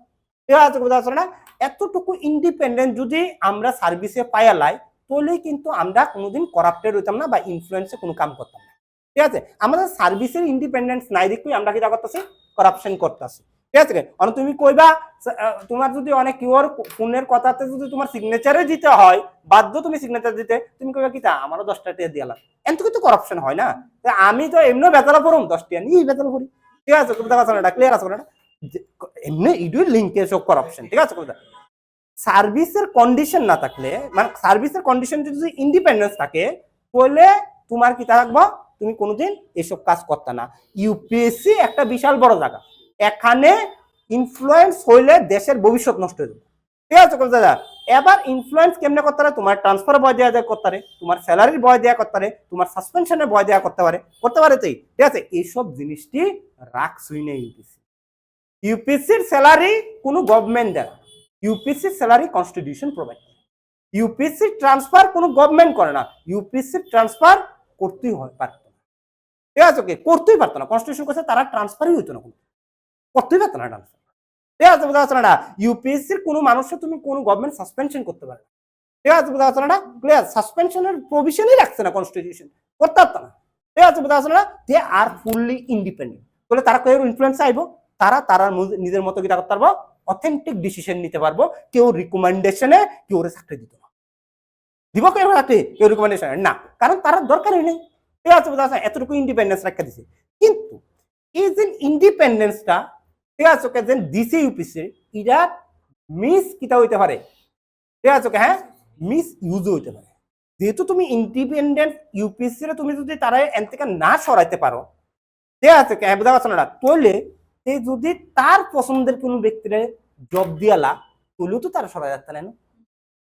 ঠিক আছে বুঝা পারছ না? এতটুকু ইন্ডিপেন্ডেন্ট যদি আমরা সার্ভিসে পাইয়ালাই, তাহলে কিন্তু আমরা কোনোদিন করাপ্টেড হইতাম না বা ইনফ্লুয়েন্সে কোনো কাম করতাম না, ঠিক আছে। আমাদের সার্ভিসের ইন্ডিপেন্ডেন্স নাই দেখি আমরা কিটা করতেছি, করাপশন করতেছি, ঠিক আছে। তুমি কইবা তোমার যদি অনেক কিওর ফোনের কথাতে যদি তোমার সিগনেচারে দিতে হয়, বাধ্য তুমি সিগনেচার দিতে, তুমি কইবা কিটা আমারও 10 টাকা দিয়ালাম, এত কিন্তু করাপশন হয় না। আমি তো এমনি বেতলা পড়ুম 10 টাকা নিয়ে বেতলা পড়ি, ঠিক আছে বুঝতে পারছ না? ক্লিয়ার আছে না? এমনি ইডুই লিঙ্কেজ অফ করাপশন, ঠিক আছে। সার্ভিসের কন্ডিশন না থাকলে, মানে সার্ভিসের কন্ডিশন যদি ইন্ডিপেন্ডেন্স থাকে, তাহলে তোমার কি থাকবো, তুমি কোনোদিন এসব কাজ করতে না। ইউপিএসসি একটা বিশাল বড় জায়গা, এখানে ইনফ্লুয়েন্স হইলে দেশের ভবিষ্যৎ নষ্ট হয়ে যাবে, ঠিক আছে দাদা। এবার ইনফ্লুয়েন্স কেমনে করতে পারে? তোমার ট্রান্সফার ভয় দেওয়া যায় করতে পারে, তোমার স্যালারির ভয় দেওয়া করতে পারে, তোমার সাসপেনশনের ভয় দেওয়া করতে পারে তাই, ঠিক আছে। এইসব জিনিসটি রাখছই না ইউপিএসসি। ইউপিএসসির স্যালারি কোনো গভর্নমেন্ট দেয়, ইউপিএসসির স্যালারি কনস্টিটিউশন প্রোভাইড করে। ইউপিএসসির ট্রান্সফার কোনো গভর্নমেন্ট করে না, ইউপিএসসির ট্রান্সফার করতেই হয় পারতো না, ঠিক আছে, ওকে, করতেই পারতো না, কনস্টিটিউশন করছে তারা ট্রান্সফারই হইতো না, কোনো করতেই পারতো না ট্রান্সফার, ঠিক আছে বুঝা যাচ্ছে না? ইউপিএসসির কোনো মানুষকে তুমি কোনো গভর্নমেন্ট সাসপেনশন করতে পারে না, ঠিক আছে বুঝা যাচ্ছে না? ক্লিয়ার, সাসপেনশনের প্রভিশনই রাখছে না কনস্টিটিউশন, করতে পারতো না, ঠিক আছে বুঝা যাচ্ছে না? দে আর ফুললি ইন্ডিপেন্ডেন্ট, বলে তারা কেউ ইনফ্লুয়েন্স আইবো, তারা তারা নিজের মতো কিটা করতে পারবো, অথেন্টিক ডিসিশন নিতে পারবো, কেউ রিকমেন্ডেশনে কেউ চাকরি দিত না, দিব কেউ চাকরি, কেউ রিকমেন্ডেশনে না, কারণ তার দরকারই নেই, ঠিক আছে বুঝা যাচ্ছে? এতটুকু ইন্ডিপেন্ডেন্স রাখা দিছে। কিন্তু এই যে ইন্ডিপেন্ডেন্সটা, ঠিক আছে ওকে, যে দিছে ইউপিএসসি, এটা মিস কিটা হইতে পারে, ঠিক আছে ওকে, হ্যাঁ মিস ইউজ হইতে পারে। যেহেতু তুমি ইন্ডিপেন্ডেন্ট ইউপিএসসি রে তুমি যদি তারা এন থেকে না সরাইতে পারো, ঠিক আছে হ্যাঁ বুঝা পারছো না? তাহলে সে যদি তার পছন্দের কোনো ব্যক্তিরে জব দিয়ালা, তাহলেও তো তারা সরা যাচ্ছে না,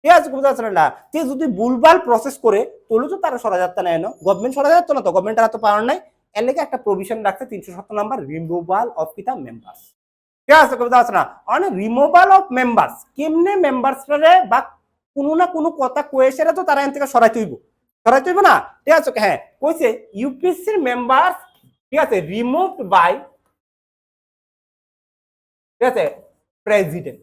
ঠিক আছে বুঝা যাচ্ছে না? সে যদি ভুলভাল প্রসেস করে, তাহলেও তো তারা সরা যাচ্ছে না, গভর্নমেন্ট সরা যাচ্ছে না, তো গভর্নমেন্ট তারা তো পাওয়ার নাই, এর লেগে একটা প্রভিশন রাখছে 370 নাম্বার, রিমুভাল অফ কিটা মেম্বার্স, ঠিক আছে বুঝা যাচ্ছে না? অনেক রিমুভাল অফ মেম্বার্স, কেমনে মেম্বার্স রে বা কোনো না কোনো কথা কয়ে সেটা তো তারা এন থেকে সরাইতে হইব না, ঠিক আছে হ্যাঁ কইছে ইউপিএসসির মেম্বার্স, ঠিক আছে, রিমুভড বাই, ঠিক আছে, প্রেসিডেন্ট,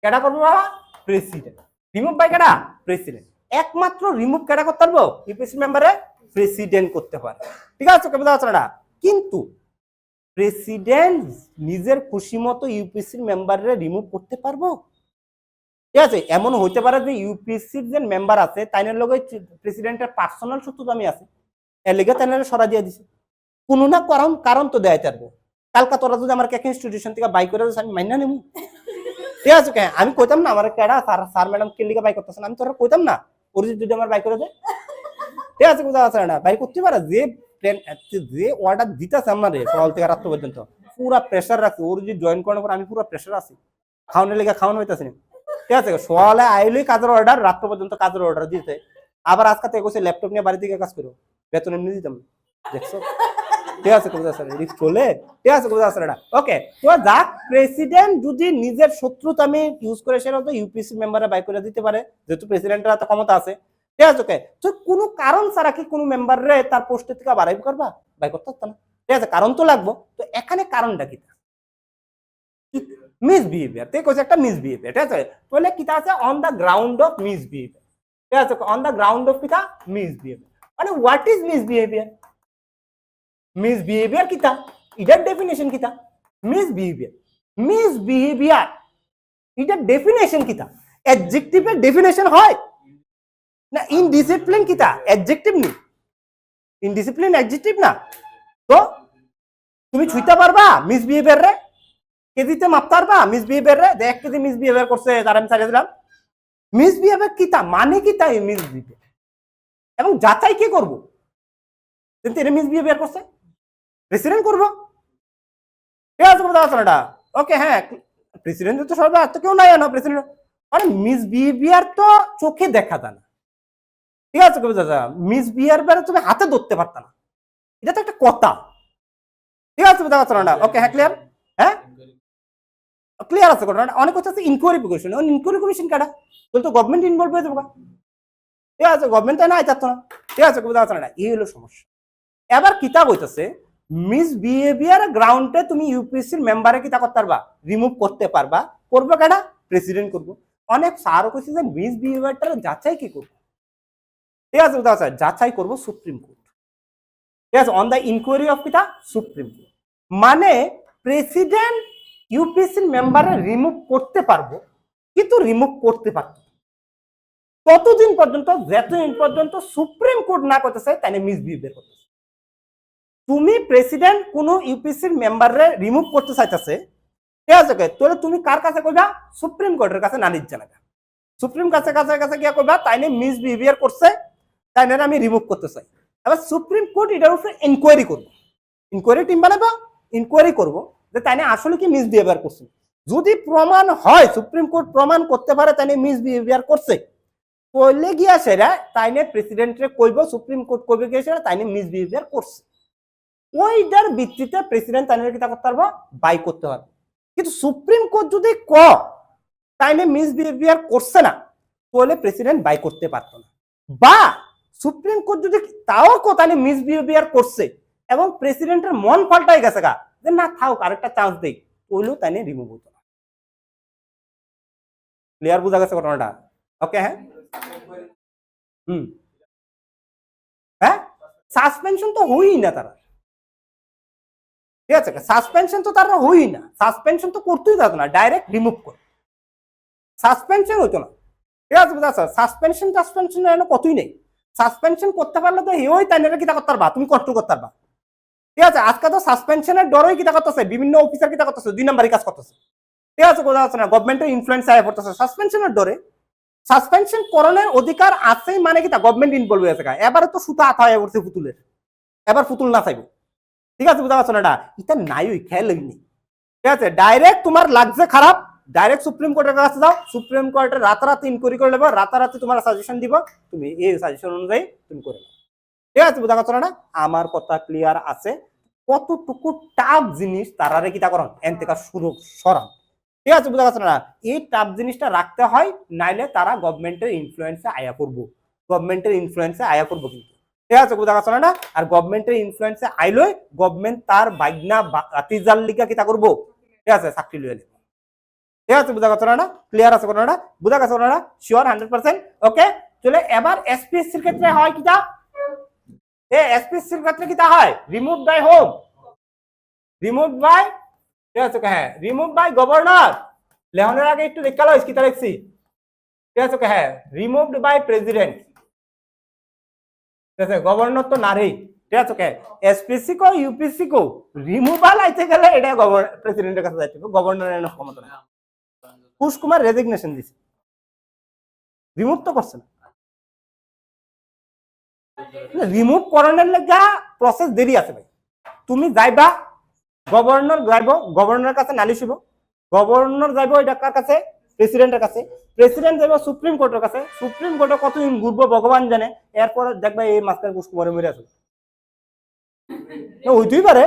কেডা করবো বাবা? প্রেসিডেন্ট, রিমুভ বাই কেডা? প্রেসিডেন্ট, একমাত্র রিমুভ কেডা করতে পারবো? ইউপিএসসি মেম্বারে প্রেসিডেন্ট করতে পারে, ঠিক আছে বুঝা যাচ্ছে না? কিন্তু প্রেসিডেন্ট নিজের খুশি মতো ইউপিএসসির মেম্বারে রিমুভ করতে পারবো? ঠিক আছে, এমন হইতে পারে যে ইউপিএসসির যে মেম্বার আছে তাইনের লগে প্রেসিডেন্টের পার্সোনাল শত্রুতা আমি আছে, এর লেগে তাইনের সরা দিয়ে দিছে, কোনো না কারণ তো দেয় পারবো। কালকা তোরা যদি আমার কেক ইনস্টিটিউশন থেকে বাই করে দিস আমি মাইনা নেব, ঠিক আছে? কেন আমি কইতাম না আমার কেডা স্যার ম্যাডাম কে লিগা বাই করতেছেন, আমি তোরা কইতাম না ওর যদি আমার বাই করে দেয়, ঠিক আছে? কোথাও আছে না বাই করতে পারে, যে অর্ডার দিতেছে আমার সকাল থেকে রাত পর্যন্ত পুরা প্রেশার রাখছে, ওর যদি জয়েন করার পর আমি পুরো প্রেশার আছি, খাওয়ানোর লেগে খাওয়ানো হইতেছে না, ঠিক আছে? সকালে আইলেই কাজের অর্ডার, রাত পর্যন্ত কাজের অর্ডার দিতে, আবার আজকে থেকে কইছে ল্যাপটপ নিয়ে বাড়ি থেকে কাজ করো, বেতন এমনি দিতাম, দেখছো? ঠিক আছে কোথাও আছে রিস্ক চলে, ঠিক আছে কোথাও আছে না। ওকে, তো যাক, প্রেসিডেন্ট যদি নিজের শত্রুতা আমি ইউজ করে সেটা তো ইউপিএসসি মেম্বারে বাই করে দিতে পারে, যেহেতু প্রেসিডেন্টের এত ক্ষমতা আছে, ঠিক আছে? ওকে, তো কোনো কারণ ছাড়া কি কোনো মেম্বাররে তার পোস্ট থেকে বাড়াই করবা, বাই করতে পারত না, ঠিক আছে? কারণ তো লাগবো, তো এখানে কারণটা কি? মিসবিহেভিয়ার, ঠিক আছে? একটা মিসবিহেভিয়ার, ঠিক আছে? তাহলে কিটা আছে on the ground of misbehaviour, ঠিক আছে? অন দা গ্রাউন্ড অফ কিটা মিসবিহেভিয়ার, মানে হোয়াট ইজ মিসবিহেভিয়ার? মিসবিহেভিয়ার কিটা, এটার ডেফিনেশন কিটা? মিসবিহেভিয়ার এটার ডেফিনেশন কিটা? অ্যাডজেক্টিভের ডেফিনেশন হয় না, ইনডিসিপ্লিন কিটা অ্যাডজেক্টিভ নি, ইনডিসিপ্লিন অ্যাডজেক্টিভ না, তো তুমি ছুঁইতে পারবা মিসবিহেভিয়ার রে, কেজিতে মাপতে পারবা মিসবিহেভিয়ার রে, 1 কেজি মিসবিহেভিয়ার করছে তার আমি ছাড়িয়ে দিলাম, মিসবিহেভিয়ার কিটা মানে কিটা এই মিসবিহেভিয়ার, এবং যাচাই কি করব কিন্তু এটা মিসবিহেভিয়ার করছে প্রেসিডেন্ট করব, ঠিক আছে? কথা আছে না, ওকে? হ্যাঁ, প্রেসিডেন্ট তো সর্ব আর তো কেউ নাই না প্রেসিডেন্ট, মানে মিসবিহেভিয়ার তো চোখে দেখা যায় না, ঠিক আছে? মিসবিহেভিয়ার তুমি হাতে ধরতে পারতা না, এটা তো একটা কথা, ঠিক আছে? কথা আছে না, ওকে? হ্যাঁ, ক্লিয়ার? হ্যাঁ, ক্লিয়ার আছে কথা, অনেক কথা আছে ইনকোয়ারি কমিশন, ইনকোয়ারি কমিশন কাটা তো গভর্নমেন্ট ইনভলভ হয়ে যাবে, ঠিক আছে? গভর্নমেন্ট তাই না আইতাত না, ঠিক আছে? কথা আছে না, এই হলো সমস্যা। এবার কিতাব হইতেছে মিসবিহেভিয়ার গ্রাউন্ডে তুমি ইউপিএসসির মেম্বারে কিতা করতে পারবা, রিমুভ করতে পারবা, করবো কেনা প্রেসিডেন্ট করবো। অনেক স্যারও কইছে যে মিসবিহেভিয়ারটা যাচাই কি করবো, ঠিক আছে? যাচাই করবো সুপ্রিম কোর্ট, ঠিক আছে? অন দা ইনকোয়ারি অফ কিতা সুপ্রিম কোর্ট, মানে প্রেসিডেন্ট ইউপিএসসির মেম্বারে রিমুভ করতে পারবো, কিন্তু রিমুভ করতে পারতো ততদিন পর্যন্ত যতদিন পর্যন্ত সুপ্রিম কোর্ট না করতে চায় তাই মিসবিহেভিয়ার করতে। তুমি প্রেসিডেন্ট কোন ইউপিএসসির মেম্বারে রিমুভ করতে চাইতেছে, ঠিক আছে? তাহলে তুমি কার কাছে কইবা? সুপ্রিম কোর্টের কাছে নালিশ জানাবা, সুপ্রিম কাছে গিয়া কইবা তাইনে মিসবিহেভিয়ার করছে, তাইনে আমি রিমুভ করতে চাই। এবার সুপ্রিম কোর্ট এটার উপরে ইনকোয়ারি করবে, ইনকোয়ারি টিম বানাবো, ইনকোয়ারি করবো যে তাইনে আসলে কি মিসবিহেভিয়ার করছে। যদি প্রমাণ হয়, সুপ্রিম কোর্ট প্রমাণ করতে পারে তাইনে মিসবিহেভিয়ার করছে, কইলে গিয়া সেরা তাইনে প্রেসিডেন্টরে কইব, সুপ্রিম কোর্ট কইবে গিয়া সেরা তাইনে মিসবিহেভিয়ার করছে, ওইটার ভিত্তিতে প্রেসিডেন্ট তাইনের কিতা করতে পারবো, বাই করতে পারবো। কিন্তু সুপ্রিম কোর্ট যদি তাইনে মিসবিহেভিয়ার করছে না, তাহলে প্রেসিডেন্ট বাই করতে পারতো না, বা সুপ্রিম কোর্ট যদি তাও তাইনে মিসবিহেভিয়ার করছে এবং প্রেসিডেন্টের মন পাল্টাই গেছে গা যে না থাক আরেকটা চান্স দেই, তাহলেও তাইনে রিমুভ হতো না। ক্লিয়ার বোঝা গেছে ঘটনাটা? ওকে, হ্যাঁ, হ্যাঁ, সাসপেনশন তো হই না তারা, ঠিক আছে? সাসপেনশন তো তারা হই না, সাসপেনশন তো করতেই পারতো না, ডাইরেক্ট রিমুভ করে সাসপেনশন হইতো না, ঠিক আছে? সাসপেনশন কতই নেই, সাসপেনশন করতে পারলে তো হেই তাই কিতা করতে পারবা, তুমি কন্ট্রোল করতে পারবা, ঠিক আছে? আজকে তো সাসপেনশনের ডরই কিতা করতেছে, বিভিন্ন অফিসার কিতা করতেছে, 2 নাম্বারই কাজ করতেছে, ঠিক আছে? কোথাও আছে না, গভর্নমেন্টের ইনফ্লুয়েন্স আয় পড়তেছে সাসপেনশনের ডরে, সাসপেনশন করণের অধিকার আছে মানে কিতা গভর্নমেন্ট ইনভলভ হয়ে আছে, এবারে তো সুতা আথা হয়ে পড়ছে পুতুলের, এবার পুতুল না চাইবো, ঠিক আছে? বুঝা পারছো না, এটা নাই, ওই খেয়াল হইনি, ঠিক আছে? ডাইরেক্ট তোমার লাগছে খারাপ, ডাইরেক্ট সুপ্রিম কোর্টের কাছে যাও, সুপ্রিম কোর্টের রাতারাতি ইনকোয়ারি করে নেবো, রাতারাতি তোমার সাজেশন দিব, তুমি এই সাজেশন অনুযায়ী তুমি করে নেবো, ঠিক আছে? বুঝা পারছো না? আমার কথা ক্লিয়ার আছে? কতটুকু টাফ জিনিস তারারে কিতা করন এন থেকে সরান, ঠিক আছে? বুঝা পারছো না? এই টাফ জিনিসটা রাখতে হয়, নাইলে তারা গভর্নমেন্টের ইনফ্লুয়েন্সে আয়া করবো, গভর্নমেন্টের ইনফ্লুয়েন্সে আয়া করবো কিন্তু, ঠিক আছে? বুঝা পারছো না? আর গভর্নমেন্টের ইনফ্লুয়েন্সে আইলই গভর্নমেন্ট তার বাইগনা বাতিজাল লিগা কিতা করবো, ঠিক আছে? চাকরি লইয়া নেব, ঠিক আছে? বুঝা পারছো না? ক্লিয়ার আছে কোনটা? বুঝা গেছে কোনটা? শিওর 100%? ওকে, চলে এবার এসপিএসসির ক্ষেত্রে হয় কিটা, এসপিএসসির ক্ষেত্রে কিটা হয়, remove by whom, remove by, ঠিক আছে? হ্যাঁ, রিমুভ বাই গভর্নর। লেখনের আগে একটু দেখা লো কিটা লিখছি, ঠিক আছে ওকে হ্যাঁ রিমুভড বাই প্রেসিডেন্ট, ঠিক আছে গভর্নর তো নারী, ঠিক আছে ওকে এসপিসি কো ইউপিসি কো রিমুভাল আইতে গেলে এটা প্রেসিডেন্টের কাছে যাইতে হবে, গভর্নরের এনে ক্ষমতা না। কুশ কুমার রেজিগনেশন দিছে, রিমুভ তো করছে না, রিমুভ করানোর লাগা প্রসেস দেরি আছে ভাই। তুমি যাইবা গভর্নর যাইব, গভর্নরের কাছে নালিশ হইব, গভর্নর যাইব এটা কার কাছে প্রেসিডেন্টের কাছে, প্রেসিডেন্ট যাইব সুপ্রিম কোর্টের কাছে, সুপ্রিম কোর্টে কতদিন ঘুরবো ভগবান জানে, এরপর দেখবা এই মাঝখানে কুশ কুমারে মরে আছে হইতেই পারে,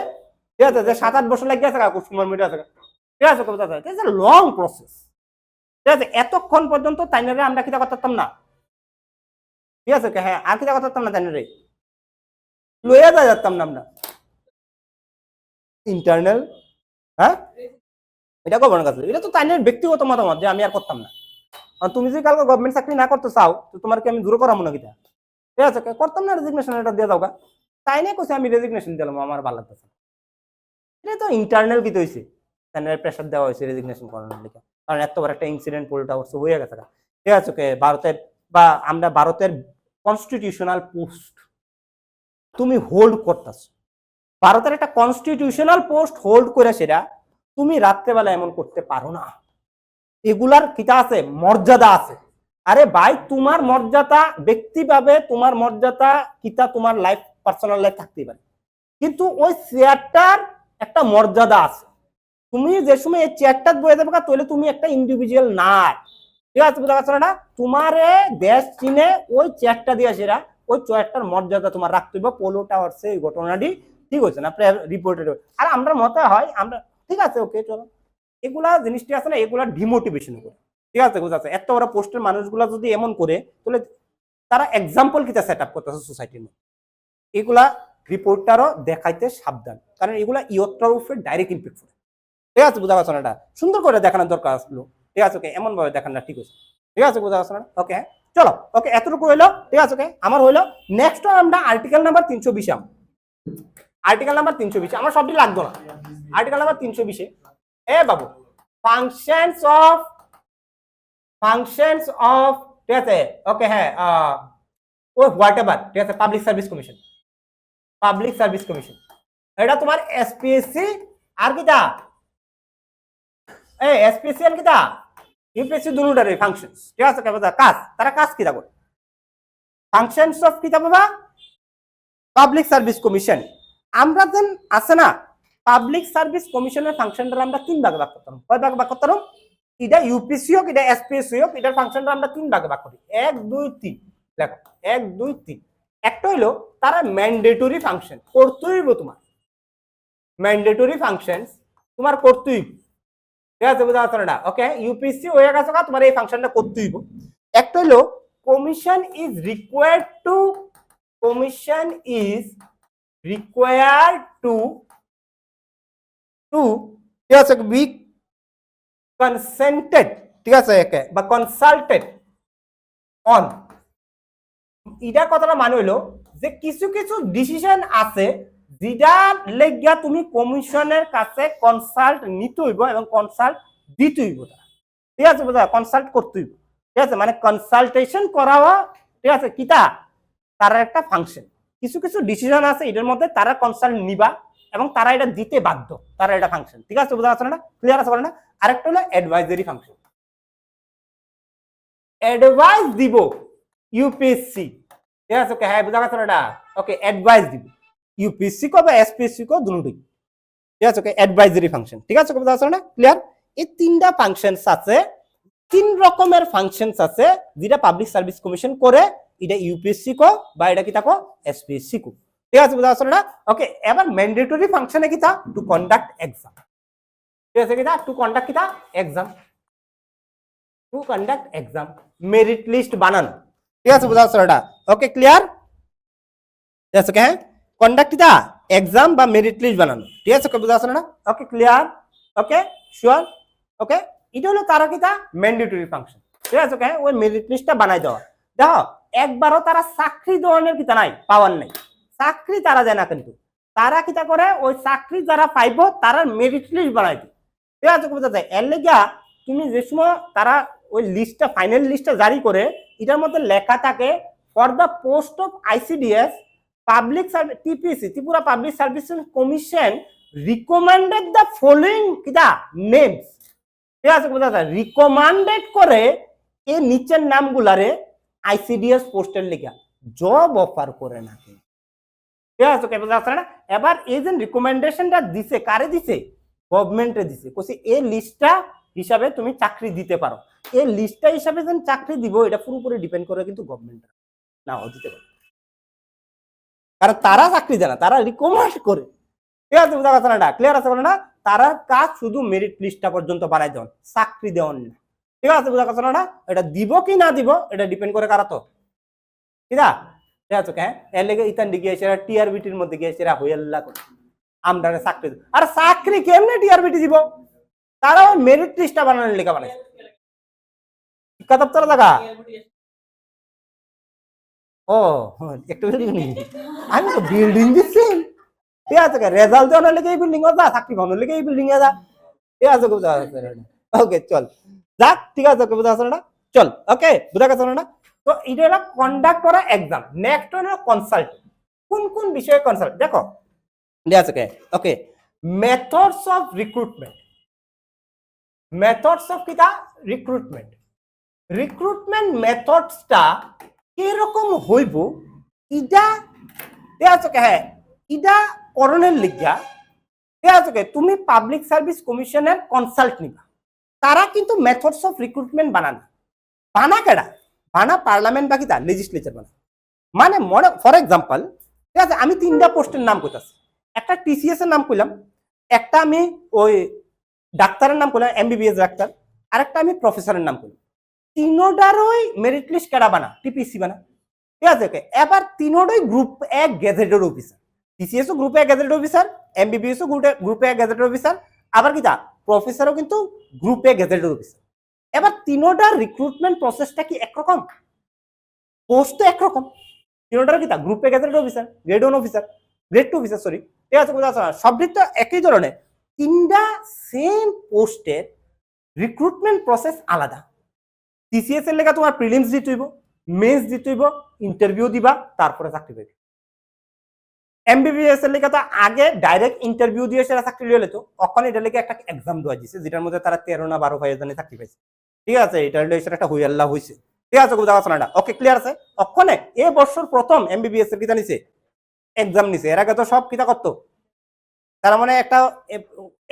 ঠিক আছে যে 7-8 বছর লাগিয়ে আছে কুশ কুমার মরে আছে, ঠিক আছে কথা আছে লং প্রসেস, ঠিক আছে এতক্ষণ পর্যন্ত তাইনারে আমরা কিতা করতাম না, ঠিক আছে হ্যাঁ আর কিতা করতাম না তাইনারে লইয়া যাইতাম না আমরা ইন্টারনাল, হ্যাঁ এটা গভর্নর কাছে, এটা তো তাইনের ব্যক্তিগত মতামত যে আমি আর করতাম না। তুমি যদি কালকে গভর্নমেন্ট চাকরি না করতে চাও তো তোমার কি আমি দূরে করাবো না কিতা, ঠিক আছে করতাম না রেজিগনেশন এটা দিয়ে দাও, তাই না কইছে আমি রেজিগনেশন দিলাম আমার ভালো লাগতেছে, এটা তো ইন্টারনাল কি হইছে তাইনের প্রেসার দেওয়া হয়েছে রেজিগনেশন করানোর লিগে, কারণ এত বড় একটা ইনসিডেন্ট পোলটা হয়ে গেছে, ঠিক আছে ভারতের বা আমরা ভারতের কনস্টিটিউশনাল পোস্ট তুমি হোল্ড করতেছ, ভারতের একটা কনস্টিটিউশনাল পোস্ট হোল্ড করে সেটা তুমি রাত্রেবেলা এমন করতে পারো না, এগুলার কিতা আছে মর্যাদা আছে। আরে ভাই তোমার মর্যাদা ব্যক্তিভাবে তোমার মর্যাদা কিতা তোমার লাইফ পার্সোনাল লাইফ থাকতেই পারে, কিন্তু ওই চেয়ারটার একটা মর্যাদা আছে, তুমি যে সময় এই চেয়ারটা বয়ে দেবে তাহলে তুমি একটা ইন্ডিভিজুয়াল না, ঠিক আছে বুঝা গেছে না, তোমারে দেশ চিনে ওই চেয়ারটা দিয়ে সেরা ওই চেয়ারটার মর্যাদা তোমার রাখতে হবে, পোলো টাওয়ারসে এই ঘটনাটি ঠিক হয়েছে না রিপোর্টেড, আর আমরা মতে হয় আমরা ঠিক আছে ওকে চলো এগুলা জিনিসটি আছে না এগুলা ডিমোটিভেশন করে, ঠিক আছে বুঝাচ্ছে এত বড় পোস্টের মানুষগুলা যদি এমন করে তাহলে তারা এক্সাম্পল কিটা সেট আপ করতেছে সোসাইটির মধ্যে, এগুলা রিপোর্টারও দেখাইতে সাবধান, কারণ এগুলা ইয়ত্রার উপরে ডাইরেক্ট ইম্প্যাক্ট করে, ঠিক আছে বুঝা গেছে না, এটা সুন্দর করে দেখানোর দরকার আসলো, ঠিক আছে ওকে এমন ভাবে দেখানো ঠিক আছে, ঠিক আছে বুঝা গেছে না ওকে চলো ওকে এতটুকু হইলো, ঠিক আছে ওকে আমার হইলো নেক্সট আমরা আর্টিকেল নাম্বার 320 আর্টিকেল নাম্বার 320 আমার সবটি লাগতো না, article number 320 A Babu functions of ঠিক আছে ওকে হ্যাঁ ও হোয়াটএভার, ঠিক আছে public service commission, public service commission এটা তোমার এসপিএসসি আর কিটা এসপিএসসি আর কিটা ইউপিএসসি দুটোটার ফাংশনস, ঠিক আছে কাজ তারা কাজ কিটা করে ফাংশনস অফ কিটা বাবা পাবলিক সার্ভিস কমিশন, আমরা যেন আছে না পাবলিক সার্ভিস কমিশনের ফাংশনটা আমরা 3 ভাগে ভাগ করতাম, কয় ভাগে ভাগ করতাম, এটা ইউপিএসসি হোক এটা এসপিএসসি হোক এটার ফাংশনটা আমরা 3 ভাগে ভাগ করি 1 2 3 দেখো 1 2 3, একটা হলো তারা ম্যান্ডেটরি ফাংশন করতেই হইব, তোমার ম্যান্ডেটরি ফাংশনস তোমার করতেই হইব, ঠিক আছে বুঝা যাচ্ছে না ওকে ইউপিএসসি হয়ে গেছে তোমার এই ফাংশনটা করতেই হইব, একটা হলো কমিশন ইজ রিকোয়ার্ড টু ঠিক আছে বি কনসেন্টেড, ঠিক আছে বা কনসাল্টেড অন, এটা কথাটা মানে হইলো যে কিছু কিছু ডিসিশন আছে যেটা লেগিয়া তুমি কমিশনের কাছে কনসাল্ট নিতে হইব এবং কনসাল্ট দিতে হইব, ঠিক আছে বুঝা কনসাল্ট করতে হইব, ঠিক আছে মানে কনসালটেশন করা, ঠিক আছে কিটা তার একটা ফাংশন, কিছু কিছু ডিসিশন আছে এটার মধ্যে তারা কনসাল্ট নিবা এবং তারা এটা দিতে বাধ্য, তারা এটা ফাংশন, ঠিক আছে বুঝা যাচ্ছে না ক্লিয়ার আছে বলে না, আরেকটা হলো অ্যাডভাইজারি ফাংশন, অ্যাডভাইস দিব ইউপিএসসি, ঠিক আছে ওকে হ্যাঁ বুঝা যাচ্ছে না ওকে অ্যাডভাইস দিব ইউপিএসসি কো বা এসপিএসসি কো দুটোই, ঠিক আছে ওকে অ্যাডভাইজারি ফাংশন, ঠিক আছে বুঝা যাচ্ছে না ক্লিয়ার, এই তিনটা ফাংশনস আছে, 3 রকমের ফাংশনস আছে যেটা পাবলিক সার্ভিস কমিশন করে, এটা ইউপিএসসি কো বা এটা কি থাকো এসপিএসসি কো, ঠিক আছে বুঝা যাচ্ছে না ওকে এবার ম্যান্ডেটরি ফাংশনে কি তা টু কন্ডাক্ট এক্সাম, ঠিক আছে কি তা টু কন্ডাক্ট কি তা exam, to conduct exam merit list বানানো, ঠিক আছে বুঝা যাচ্ছে না ওকে ক্লিয়ার, ঠিক আছে হ্যাঁ কন্ডাক্ট কি তা এক্সাম বা মেরিট লিস্ট বানানো, ঠিক আছে বুঝা যাচ্ছে না okay clear okay sure okay এটা হলো তারা কি তা ম্যান্ডেটরি ফাংশন, ঠিক আছে ওকে ওই মেরিট লিস্টটা বানাই দেওয়া, দেখো একবারও তারা চাকরি দেওয়ানোর কিতা নাই পাওয়ার নাই, চাকরি তারা দেয় না, কিন্তু তারা কিতা করে ওই চাকরি যারা পাইব তারা মেরিট লিস্ট বানাই দেয়, ঠিক আছে বুঝা যায় এর লেগা তুমি যে সময় তারা ওই লিস্টটা ফাইনাল লিস্টটা জারি করে এটার মধ্যে লেখা থাকে for the post of ICDS public service TPC Tripura public service commission recommended the following কিটা নেমস, ঠিক আছে বুঝা যায়, রিকমেন্ডেড করে এই নিচের নামগুলারে আইসিডিএস পোস্টের লেখা জব অফার করে না, ঠিক আছে বুঝা যাচ্ছে না। এবার এই যে রিকমেন্ডেশনটা দিছে কারে দিছে, গভর্নমেন্টে দিছে, কইছে এই লিস্টটা হিসাবে তুমি চাকরি দিতে পারো, এই লিস্টটা হিসাবে যেন চাকরি দিব এটা পুরোপুরি ডিপেন্ড করে কিন্তু গভর্নমেন্ট নাও দিতে পারে, কারণ তারা চাকরি দেয় না, তারা রিকমেন্ড করে, ঠিক আছে বুঝা যাচ্ছে না, ক্লিয়ার আছে বলে না, তারা কাজ শুধু মেরিট লিস্টটা পর্যন্ত বানাই দেন, চাকরি দেওয়ান না, ঠিক আছে বুঝা যাচ্ছে না, এটা দিব কি না দিব এটা ডিপেন্ড করে কারা তো, ঠিক আছে, ঠিক আছে হ্যাঁ, এর লেগে ইতান দিকে এসে টিআরবিটির মধ্যে গিয়েছে এরা হইয়াল্লা করে আমরা চাকরি, আর চাকরি কেমনে টিআরবিটি দিব, তারা ওই মেরিট লিস্টটা বানানোর লেখা বানাইছে, শিক্ষা দপ্তর লাগা ও একটা বিল্ডিং আমি তো বিল্ডিং দিচ্ছি, ঠিক আছে রেজাল্ট দেওয়ার লেগে এই বিল্ডিং যা, চাকরি পাওয়ার লেগে এই বিল্ডিং এ যা, ঠিক আছে বুঝা যাচ্ছে না, ওকে চল যাক, ঠিক আছে ওকে বুঝা যাচ্ছে না, চল ওকে বুঝা গেছে না। তো এটা হলো কন্ডাক্ট করা এক্সাম, নেক্সট হলো কনসাল্ট, কোন কোন বিষয়ে কনসাল্ট দেখো, ঠিক আছে okay, methods of recruitment, methods of কিটা রিক্রুটমেন্ট, রিক্রুটমেন্ট মেথডসটা কিরকম হইব ইটা, ঠিক আছে হ্যাঁ, ইটা করণের লিগা, ঠিক আছে তুমি পাবলিক সার্ভিস কমিশনের কনসাল্ট নিবা, তারা কিন্তু মেথডস অফ রিক্রুটমেন্ট বানানা, বানা কেডা, বানা পার্লামেন্ট বাকি তা লেজিসলেচার বানা, মানে মনে ফর এক্সাম্পল, ঠিক আছে আমি তিনটা পোস্টের নাম কইতাছি, একটা টিসিএস এর নাম কইলাম, একটা আমি ওই ডাক্তারের নাম কইলাম এমবিবিএস ডাক্তার, আরেকটা আমি প্রফেসরের নাম কইলাম, তিনোটারই মেরিট লিস্ট কেডা বানা টিপিসি বানা, ঠিক আছে এবার তিনোটাই গ্রুপ 1 গেজেটেড অফিসার, টিসিএস ও গ্রুপ 1 গেজেটেড অফিসার, এমবিবিএস ও গ্রুপ 1 গেজেটেড অফিসার, আবার কি তা প্রফেসরও কিন্তু গ্রুপ 1 গেজেটেড অফিসার, এবার তিনোটার রিক্রুটমেন্ট প্রসেসটা কি একরকম, পোস্ট তো একরকম, তিনোটার কি তা group 1 gazetted officer, grade 1 officer, grade 2 officer, sorry, ঠিক আছে বুঝা যাচ্ছে, সবই তো একই ধরনের, তিনটা সেম পোস্টের রিক্রুটমেন্ট প্রসেস আলাদা, টিসিএস এর লেখা তোমার প্রিলিমস দিতে হইব, মেন্স দিতে হইব, ইন্টারভিউ দিবা, তারপরে চাকরি পাইবে, এমবিবিএস এর লেখা তো আগে ডাইরেক্ট ইন্টারভিউ দিয়ে সেটা চাকরি লিয়ে লেতো, তখন এটা লেখা একটা এক্সাম দেওয়া দিছে যেটার মধ্যে তারা 13 না 12 ভাই জানে চাকরি পাইছে, ঠিক আছে এটা হলো সেটা একটা হইয়াল্লা হইছে, ঠিক আছে বুঝা যাচ্ছে না, ওকে ক্লিয়ার আছে, তখনে এই বছর প্রথম এমবিবিএস এর কিতা নিছে এক্সাম নিছে, এর আগে তো সব কিতা করতো, তারা মানে একটা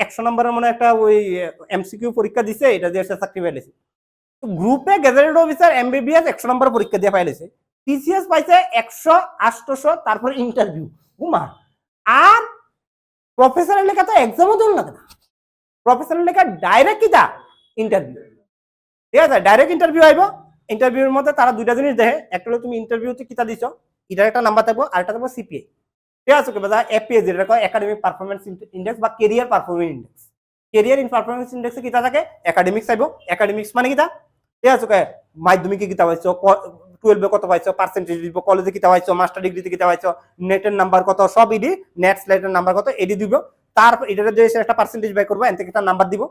100 নম্বরের মানে একটা ওই এমসিকিউ পরীক্ষা দিছে, এটা দিয়ে চাকরি পাইছে, গ্রুপে গেজেটেড অফিসার এমবিবিএস 100 নম্বর পরীক্ষা দিয়ে পাইলেছে, টিসিএস পাইছে 100 800, তারপর ইন্টারভিউ উমা, আর প্রফেসরের লেখা তো এক্সামও দল লাগে না, প্রফেসরের লেখা ডাইরেক্ট কিটা ইন্টারভিউ, ঠিক আছে ডাইরেক্ট ইন্টারভিউ আইব, ইন্টারভিউর মধ্যে তারা দুইটা জিনিস দেখে, একটা হলো তুমি ইন্টারভিউতে কিটা দিছো এটার একটা নাম্বার থাকবো, আর একটা থাকবো সিপিএ, ঠিক আছে বাজা এপিএ যেটা কয় একাডেমিক পারফরম্যান্স ইন্ডেক্স বা career performance index, career in performance ইন্ডেক্সে কিটা থাকে একাডেমিক্স আইব, একাডেমিক্স মানে কিটা, ঠিক আছে মাধ্যমিকে কিতা পাইছো, 12 কত পাইছো পার্সেন্টেজ দিব, কলেজে কিতা পাইছো, মাস্টার ডিগ্রিতে কিতা পাইছো, নেটের নাম্বার কত সব ইডি, নেট স্লাইডের নাম্বার কত এডি দিব, তারপর এটার যে একটা পার্সেন্টেজ বাই করবো এন থেকে একটা নাম্বার দিব,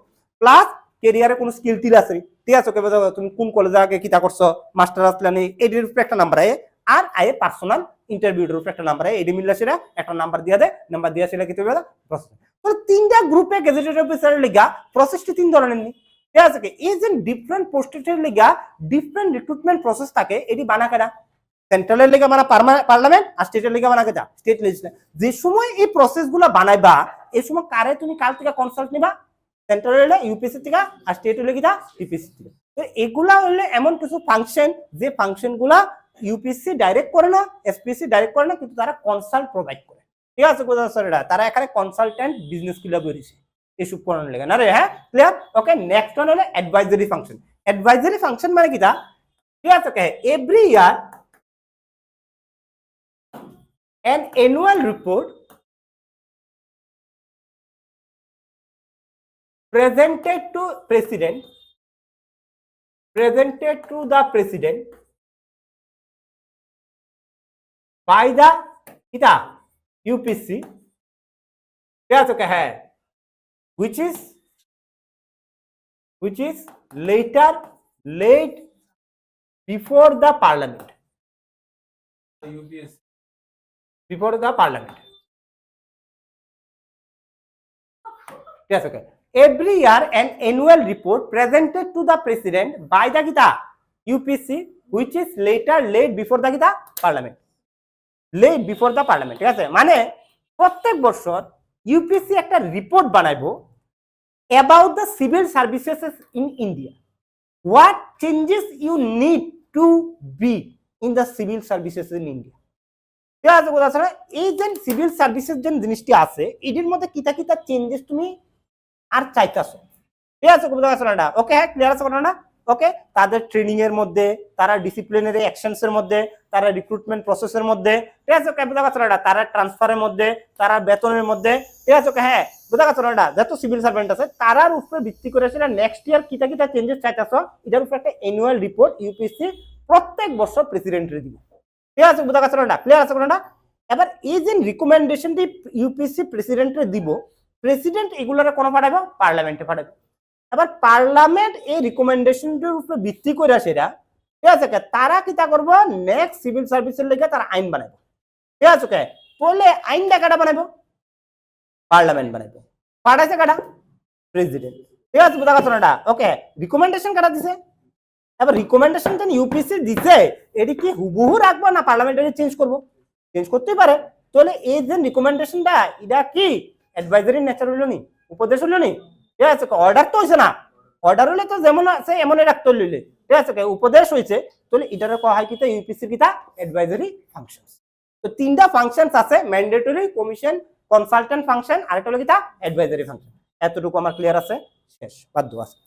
প্লাস ক্যারিয়ারে কোনো স্কিল টিল আছে, ঠিক আছে তুমি কোন কলেজে আগে কিতা করছো, মাস্টার আসলে নেই এডির উপরে একটা নাম্বার আয়, আর আয়ে পার্সোনাল ইন্টারভিউর উপরে একটা নাম্বার আয়, এডি মিললে সেটা একটা নাম্বার দিয়ে দেয়, নাম্বার দিয়ে সেটা কিতা হবে প্রসেস, তো তিনটা গ্রুপে গেজেটেড অফিসারের লিগা প্রসেসটি তিন ধরনের নি, ঠিক আছে এই যে ডিফারেন্ট পোস্টের লিগা ডিফারেন্ট রিক্রুটমেন্ট প্রসেস থাকে, এটি বানা কেনা সেন্ট্রালের লিগা বানা পার্লামেন্ট, আর স্টেটের লিগা বানা কেটা স্টেট লেজিসলেচার, যে সময় এই প্রসেসগুলো বানাইবা এই সময় কারে তুমি কাল থেকে কনসাল্ট নিবা, সেন্ট্রাল ইউপিএসসি থেকে, আর স্টেট হলে কিটা টিপিএসসি থেকে, তো এগুলা হলে এমন কিছু ফাংশন যে ফাংশনগুলা ইউপিএসসি ডাইরেক্ট করে না, এসপিএসসি ডাইরেক্ট করে না, কিন্তু তারা কনসাল্ট প্রোভাইড করে, ঠিক আছে তারা এখানে কনসালটেন্ট বিজনেস কিলা বেরিয়েছে এসব করানোর লেগে না রে, হ্যাঁ ক্লিয়ার, ওকে নেক্সট ওয়ান হলো অ্যাডভাইজারি ফাংশন, অ্যাডভাইজারি ফাংশন মানে কিটা, ঠিক আছে every year an annual report presented to the president by the kita UPSC, ঠিক আছে হ্যাঁ, which is later laid before the parliament. Before the parliament. Yes, okay. Every year an annual report presented to the president by the Gita UPSC, which is later laid before the Gita parliament. Laid before the parliament. ঠিক আছে, মানে প্রত্যেক বছর UPSC একটা report বানাইবো about the civil services in India. What changes you need to be in the civil services in India? ঠিক আছে, কথা আছে না, এই যে সিভিল সার্ভিসেস যে জিনিসটি আছে এটির মধ্যে কিতা কিতা চেঞ্জেস তুমি আর চাইতাছো। ঠিক আছে, কথা আছে না, ওকে, হ্যাঁ, ক্লিয়ার আছে কথা না, ওকে। তাদের ট্রেনিং এর মধ্যে, তারা ডিসিপ্লিনারি অ্যাকশনস এর মধ্যে, তারা রিক্রুটমেন্ট প্রসেসের মধ্যে, ঠিক আছে, কথা আছে না, তারা ট্রান্সফারের মধ্যে, তারা বেতনের মধ্যে, ঠিক আছে, হ্যাঁ, কথা আছে না, যত সিভিল সার্ভেন্ট আছে তারার উপরে ভিত্তি করে সেটা নেক্সট ইয়ার কিতা কিতা চেঞ্জেস চাইতাছো এটার উপরে একটা অ্যানুয়াল রিপোর্ট ইউপিএসসি প্রত্যেক বছর প্রেসিডেন্টের দিবে। ঠিক আছে, কথা আছে না, ক্লিয়ার আছে কথা না। এবার এই যে রিকমেন্ডেশনটি ইউপিএসসি প্রেসিডেন্টের দিব, প্রেসিডেন্ট এগুলোরে কোন পাঠাবো, পার্লামেন্টে পাঠাবো। এবার পার্লামেন্ট এই রিকমেন্ডেশনটির উপরে ভিত্তি করে সেটা, ঠিক আছে, তারা কিতা করবো, নেক্সট সিভিল সার্ভিসের লেগে তারা আইন বানাবো। ঠিক আছে, বলে আইনটা কাটা বানাবো, পার্লামেন্ট বানাবো। পাঠাইছে কাটা, প্রেসিডেন্ট। ঠিক আছে, বুঝা গেছে না, ওকে। রিকমেন্ডেশন কাটা দিছে, এবার রিকমেন্ডেশন যেন ইউপিএসসি দিছে এটি কি হুবহু রাখবো না পার্লামেন্টারি চেঞ্জ করবো, চেঞ্জ করতেই পারে। তাহলে এই যে রিকমেন্ডেশনটা এটা কি অ্যাডভাইজারি নেচার হইল নি, উপদেশ হইল নি, ঠিক আছে, অর্ডার তো হয়েছে না, অর্ডার হলে তো যেমন আছে এমনই রাখতে হইলে, ঠিক আছে, উপদেশ হয়েছে, তাহলে এটারে কয়া হয় কিতা ইউপিএসসির কিতা অ্যাডভাইজারি ফাংশন। তো তিনটা ফাংশন আছে, ম্যান্ডেটরি, কমিশন, কনসালটেন্ট ফাংশন, আর একটা হলো কিতা অ্যাডভাইজারি ফাংশন। এতটুকু আমার ক্লিয়ার আছে, শেষ, বাদ আছে।